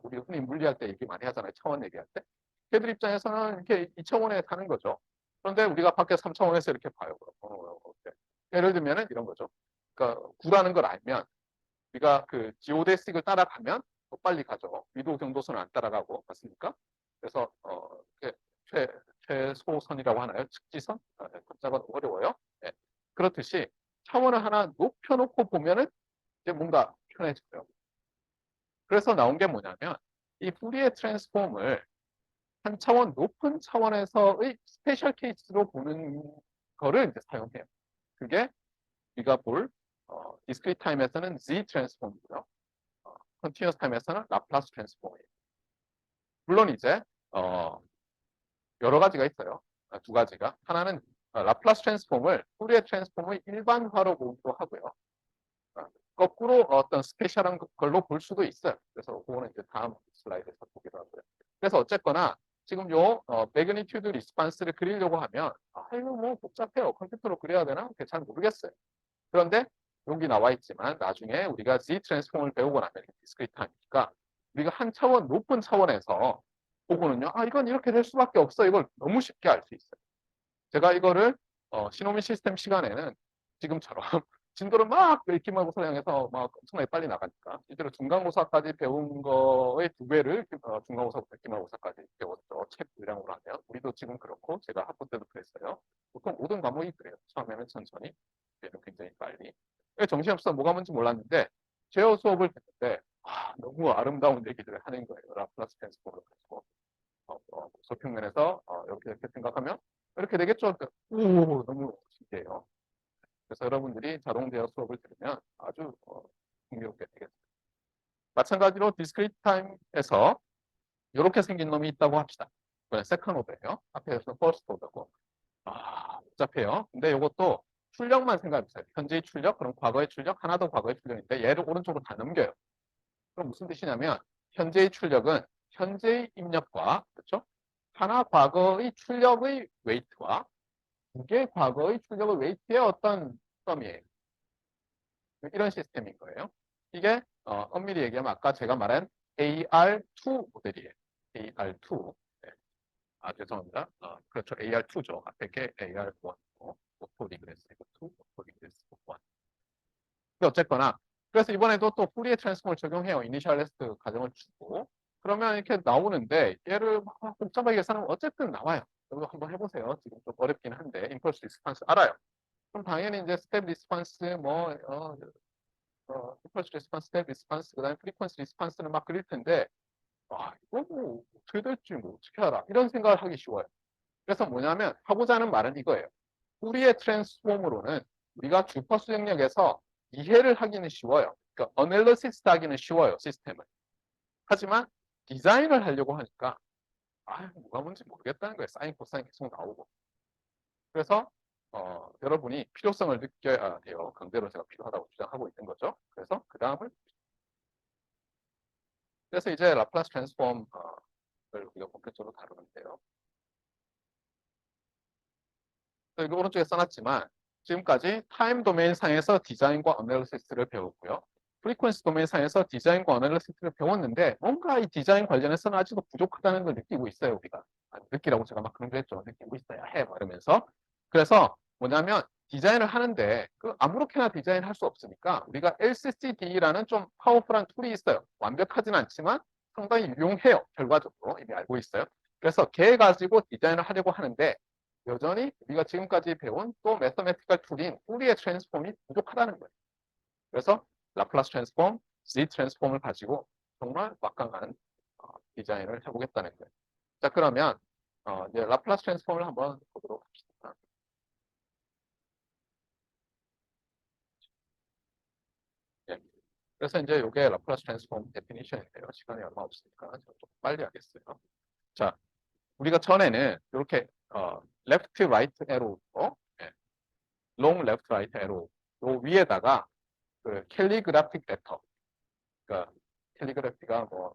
우리 흔히 물리할 때 얘기 많이 하잖아요. 차원 얘기할 때. 걔들 입장에서는 이렇게 2차원에 사는 거죠. 그런데 우리가 밖에 3차원에서 이렇게 봐요. 예를 들면 이런 거죠. 그러니까 구라는 걸 알면 우리가 그 지오데식을 따라가면 더 빨리 가죠. 위도 경도선을 안 따라가고 맞습니까? 그래서 최소선이라고 하나요? 측지선? 글자가 어려워요. 네. 그렇듯이 차원을 하나 높여놓고 보면은 이제 뭔가 편해져요. 그래서 나온 게 뭐냐면 이 푸리에 트랜스폼을 한 차원 높은 차원에서의 스페셜 케이스로 보는 거를 이제 사용해요. 그게 우리가 볼 디스크리트 타임에서는 Z 트랜스폼이고요. 컨티뉴어스 타임에서는 라플라스 트랜스폼이에요. 물론 이제 여러 가지가 있어요. 두 가지가. 하나는 라플라스 트랜스폼을 푸리에 트랜스폼의 일반화로 보기도 하고요. 거꾸로 어떤 스페셜한 걸로 볼 수도 있어요. 그래서 그거는 이제 다음 슬라이드에서 보기로 하고요. 그래서 어쨌거나 지금 요 매그니튜드 리스판스를 그리려고 하면 이거 뭐 복잡해요. 컴퓨터로 그려야 되나? 잘 모르겠어요. 그런데 여기 나와 있지만 나중에 우리가 Z 트랜스폼을 배우고 나면 디스크리트 타임이니까 우리가 한 차원 높은 차원에서 보고는요. 이건 이렇게 될 수밖에 없어. 이걸 너무 쉽게 알 수 있어요. 제가 이거를 시노미 시스템 시간에는 지금처럼 진도를 막 기말고사 향해서 막 엄청나게 빨리 나가니까 실제로 중간고사까지 배운 거의 2배를 중간고사부터 기말고사까지 배웠죠. 책 분량으로 하면 우리도 지금 그렇고 제가 학부 때도 그랬어요. 보통 모든 과목이 그래요. 처음에는 천천히, 뒤에는 굉장히 빨리. 정신없어 뭐가 뭔지 몰랐는데 제어 수업을 했는데 너무 아름다운 얘기들을 하는 거예요. 라플라스 트랜스폼을 가지고 소평면에서 이렇게 생각하면 이렇게 되겠죠. 오, 너무 신기해요. 그래서 여러분들이 자동 제어 수업을 들으면 아주 흥미롭게 되겠습니다. 마찬가지로 디스크리트 타임에서 이렇게 생긴 놈이 있다고 합시다. 이건 세컨 오더예요. 앞에서 퍼스트 오더고. 복잡해요. 근데 이것도 출력만 생각해보세요. 현재의 출력, 그럼 과거의 출력, 하나 더 과거의 출력인데 얘를 오른쪽으로 다 넘겨요. 그럼 무슨 뜻이냐면 현재의 출력은 현재의 입력과 그렇죠? 하나 과거의 출력의 웨이트와 두 개 과거의 출력의 웨이트의 어떤 썸이에요. 이런 시스템인 거예요. 이게 엄밀히 얘기하면 아까 제가 말한 AR2 모델이에요. AR2. 네. 죄송합니다. 그렇죠. AR2죠. 앞에 게 AR1, 오토 리그레시브 2, 오토 리그레시브 1. 근데 어쨌거나 그래서 이번에도 또 후리에 트랜스폼을 적용해요. 이니셜레스트 가정을 주고 그러면 이렇게 나오는데 얘를 막 복잡하게 계산하면 어쨌든 나와요. 여러분 한번 해보세요. 지금 좀 어렵긴 한데 임펄스 리스판스 알아요. 그럼 당연히 이제 스텝 리스판스 임펄스 리스판스, 스텝 리스판스, 그다음에 프리퀀시 리스판스는 막 그릴 텐데 이거 뭐 어떻게 될지 뭐 어떻게 알아? 이런 생각을 하기 쉬워요. 그래서 뭐냐면 하고자 하는 말은 이거예요. 우리의 트랜스폼으로는 우리가 주파수 영역에서 이해를 하기는 쉬워요. 그러니까 어널리시스 하기는 쉬워요. 시스템을. 하지만 디자인을 하려고 하니까 뭐가 뭔지 모르겠다는 거예요. 사인, 코사인 계속 나오고. 그래서 여러분이 필요성을 느껴야 돼요. 강제로 제가 필요하다고 주장하고 있는 거죠. 그래서 그 다음을 그래서 이제 라플라스 트랜스폼을 우리가 본격적으로 다루는데요. 이거 오른쪽에 써놨지만 지금까지 타임 도메인 상에서 디자인과 어널리시스를 배웠고요. 프리퀀시 도메인 상에서 디자인과 어널리시스를 배웠는데 뭔가 이 디자인 관련해서는 아직도 부족하다는 걸 느끼고 있어요. 우리가. 느끼라고 제가 막 강조했죠. 느끼고 있어야 해. 말하면서. 그래서 뭐냐면 디자인을 하는데 아무렇게나 디자인할 수 없으니까 우리가 LCCD라는 좀 파워풀한 툴이 있어요. 완벽하진 않지만 상당히 유용해요. 결과적으로 이미 알고 있어요. 그래서 걔 가지고 디자인을 하려고 하는데 여전히 우리가 지금까지 배운 또 매서메티컬 툴인 후리의 트랜스폼이 부족하다는 거예요. 그래서 라플라스 트랜스폼, Z 트랜스폼을 가지고 정말 막강한 디자인을 해보겠다는 거예요. 자, 그러면 이제 라플라스 트랜스폼을 한번 보도록 합시다. 예. 그래서 이제 이게 라플라스 트랜스폼 데피니션인데요. 시간이 얼마 없으니까 좀 빨리 하겠어요. 자, 우리가 전에는 이렇게 레프트 라이트 에로로 롱 레프트 라이트 에로 요 위에다가 그 캘리그래픽 레터 그러니까 캘리그래피가 뭐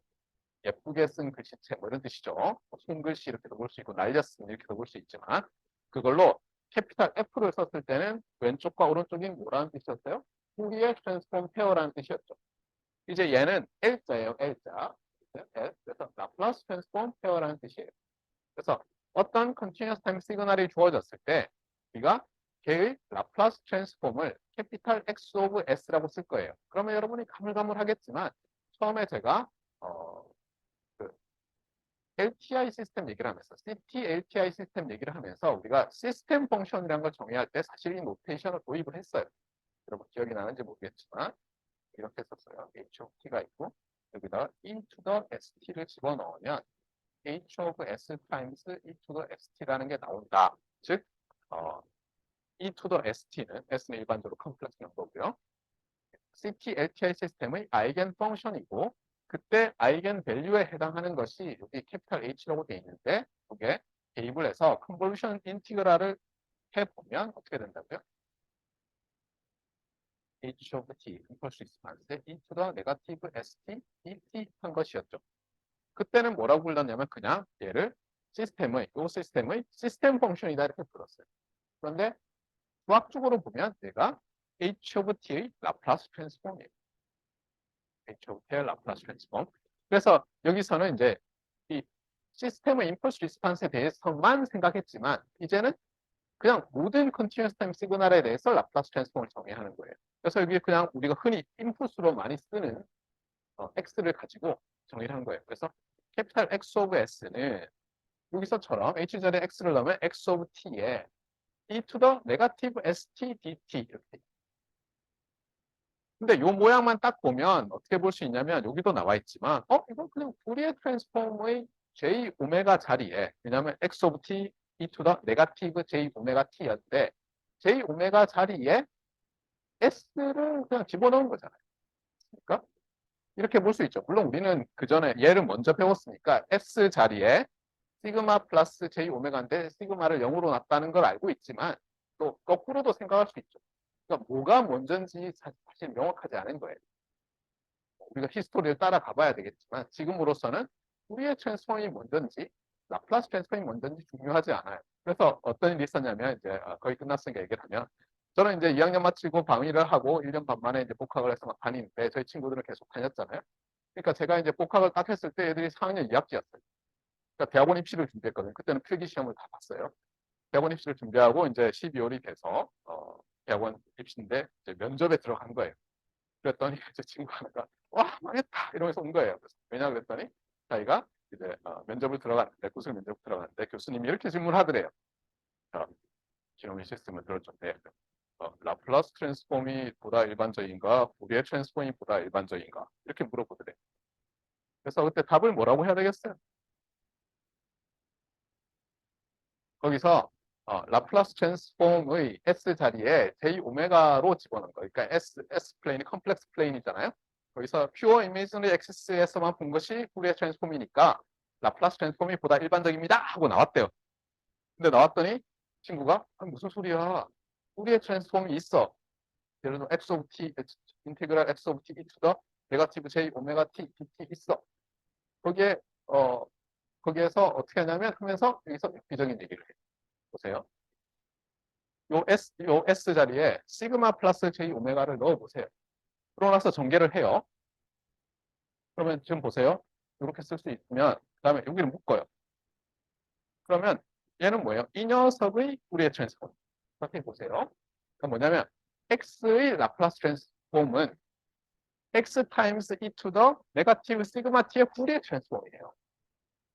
예쁘게 쓴 글씨체 뭐 이런 뜻이죠. 손글씨 이렇게도 볼 수 있고 날렸음 이렇게도 볼 수 있지만 그걸로 캐피탈 F를 썼을 때는 왼쪽과 오른쪽이 뭐라는 뜻이었어요? 후리에 트랜스폼 페어라는 뜻이었죠. 이제 얘는 L자예요. L자. 그래서 라플라스 트랜스폼 페어라는 뜻이에요. 그래서 어떤 컨티뉴어스 타임 시그널이 주어졌을 때 우리가 걔의 라플라스 트랜스폼을 캐피탈 X 오브 S라고 쓸 거예요. 그러면 여러분이 가물가물하겠지만 처음에 제가 그 LTI 시스템 얘기를 하면서 CT LTI 시스템 얘기를 하면서 우리가 시스템 펑션이라는 걸 정의할 때 사실 이 노테이션을 도입을 했어요. 여러분 기억이 나는지 모르겠지만 이렇게 썼어요. H of T가 있고 여기다가 into the ST를 집어넣으면 H of S times E to the ST라는 게 나온다. 즉 E to the ST는 S는 일반적으로 컴플렉스 넘버고요. CT LTI 시스템의 아이겐 펑션이고 그때 아이겐 밸류에 해당하는 것이 여기 캐피탈 H라고 되어 있는데 이게 대입을 해서 컨볼루션 인티그랄을 해보면 어떻게 된다고요? H of T 임펄스 리스판스에 E to the 네거티브 ST, ET 한 것이었죠. 그때는 뭐라고 불렀냐면 그냥 얘를 이 시스템의 시스템 펑션이다 이렇게 불렀어요. 그런데 수학적으로 보면 얘가 H of T의 라플라스 트랜스폼이에요. H of T의 라플라스 트랜스폼. 그래서 여기서는 이제 이 시스템의 임펄스 리스판스에 대해서만 생각했지만 이제는 그냥 모든 컨티뉴어스 타임 시그널에 대해서 라플라스 트랜스폼을 정의하는 거예요. 그래서 여기 그냥 우리가 흔히 인풋으로 많이 쓰는 x를 가지고 정의를 한 거예요. 그래서 캐피탈 X of S는 여기서처럼 H자리에 X를 넣으면 X of T에 e to the negative ST dt 이렇게 돼. 근데 이 모양만 딱 보면 어떻게 볼 수 있냐면 여기도 나와 있지만 이건 그냥 푸리에 트랜스폼의 J 오메가 자리에 왜냐하면 X of T e to the negative J 오메가 T였는데 J 오메가 자리에 S를 그냥 집어넣은 거잖아요. 그러니까 이렇게 볼 수 있죠. 물론 우리는 그 전에 얘를 먼저 배웠으니까 S 자리에 시그마 플러스 J 오메가인데 시그마를 0으로 놨다는 걸 알고 있지만 또 거꾸로도 생각할 수 있죠. 그러니까 뭐가 먼저인지 사실 명확하지 않은 거예요. 우리가 히스토리를 따라가 봐야 되겠지만 지금으로서는 푸리에 트랜스폼이 먼저인지 라플라스 트랜스폼이 먼저인지 중요하지 않아요. 그래서 어떤 일이 있었냐면 이제 거의 끝났으니까 얘기를 하면 저는 이제 2학년 마치고 방위를 하고 1년 반 만에 이제 복학을 해서 막 다니는데 저희 친구들은 계속 다녔잖아요. 그러니까 제가 이제 복학을 딱 했을 때 애들이 4학년 2학기였어요. 그러니까 대학원 입시를 준비했거든요. 그때는 필기 시험을 다 봤어요. 대학원 입시를 준비하고 이제 12월이 돼서 대학원 입시인데 이제 면접에 들어간 거예요. 그랬더니 제 친구 하나가 와 망했다 이러면서 온 거예요. 그래서 왜냐 그랬더니 자기가 이제 면접을 들어갔는데 구술 면접 들어갔는데 교수님이 이렇게 질문하더래요. 지놈의 시스템을 들어줬는데 라플라스 트랜스폼이 보다 일반적인가 푸리에 트랜스폼이 보다 일반적인가 이렇게 물어보더래요. 그래서 그때 답을 뭐라고 해야 되겠어요? 거기서 라플라스 트랜스폼의 S 자리에 J 오메가로 집어넣은 거. 그러니까 S 플레인이 컴플렉스 플레인이잖아요. 거기서 퓨어 이미지너리 액시스에서만 본 것이 푸리에 트랜스폼이니까 라플라스 트랜스폼이 보다 일반적입니다 하고 나왔대요. 근데 나왔더니 친구가 무슨 소리야? 푸리에 트랜스폼이 있어. 예를 들어 x of t, 인테그랄 x of t e to the 네거티브 j 오메가 t dt 있어. 거기에 거기에서 어떻게 하냐면 하면서 여기서 비정인 얘기를 해요. 보세요. 요 S 자리에 시그마 플러스 J 오메가를 넣어 보세요. 그러고 나서 전개를 해요. 그러면 지금 보세요. 이렇게 쓸 수 있으면 그 다음에 여기를 묶어요. 그러면 얘는 뭐예요? 이 녀석의 푸리에 트랜스폼. 이렇게 보세요. 그러니까 뭐냐면 X의 라플라스 트랜스폼은 X 타임스 e to the 네거티브 시그마 t의 푸리에 트랜스폼이에요.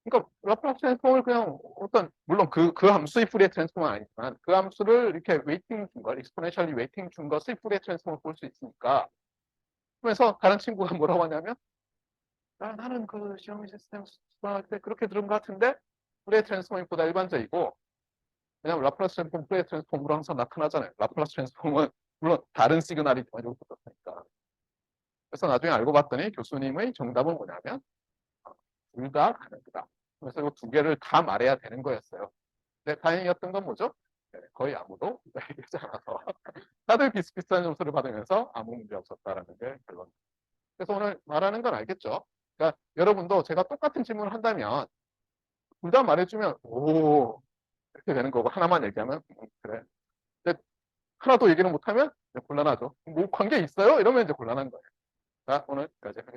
그러니까 라플라스 트랜스폼을 그냥 물론 그 함수의 푸리에 트랜스폼은 아니지만 그 함수를 이렇게 웨이팅 준 걸, 익스포넨셜리 웨이팅 준 것의 푸리에 트랜스폼을 볼 수 있으니까 그래서 다른 친구가 뭐라고 하냐면 나는 그 시오미 시스템 수학할 때 그렇게 들은 것 같은데 푸리에 트랜스폼이 보다 일반적이고 왜냐하면 라플라스 트랜스폼 푸리에 트랜스폼으로 항상 나타나잖아요. 라플라스 트랜스폼은 물론 다른 시그널이 가지고 있었으니까. 그래서 나중에 알고 봤더니 교수님의 정답은 뭐냐면 둘 다 가능하다. 그래서 이 두 개를 다 말해야 되는 거였어요. 근데 다행이었던 건 뭐죠? 네, 거의 아무도 얘기하지 않아서 다들 비슷비슷한 점수를 받으면서 아무 문제 없었다라는 게 결론. 그래서 오늘 말하는 건 알겠죠? 그러니까 여러분도 제가 똑같은 질문을 한다면 둘 다 말해주면 오 이렇게 되는 거고 하나만 얘기하면 그래. 근데 하나도 얘기를 못하면 곤란하죠. 뭐 관계 있어요? 이러면 이제 곤란한 거예요. 자 오늘 여기까지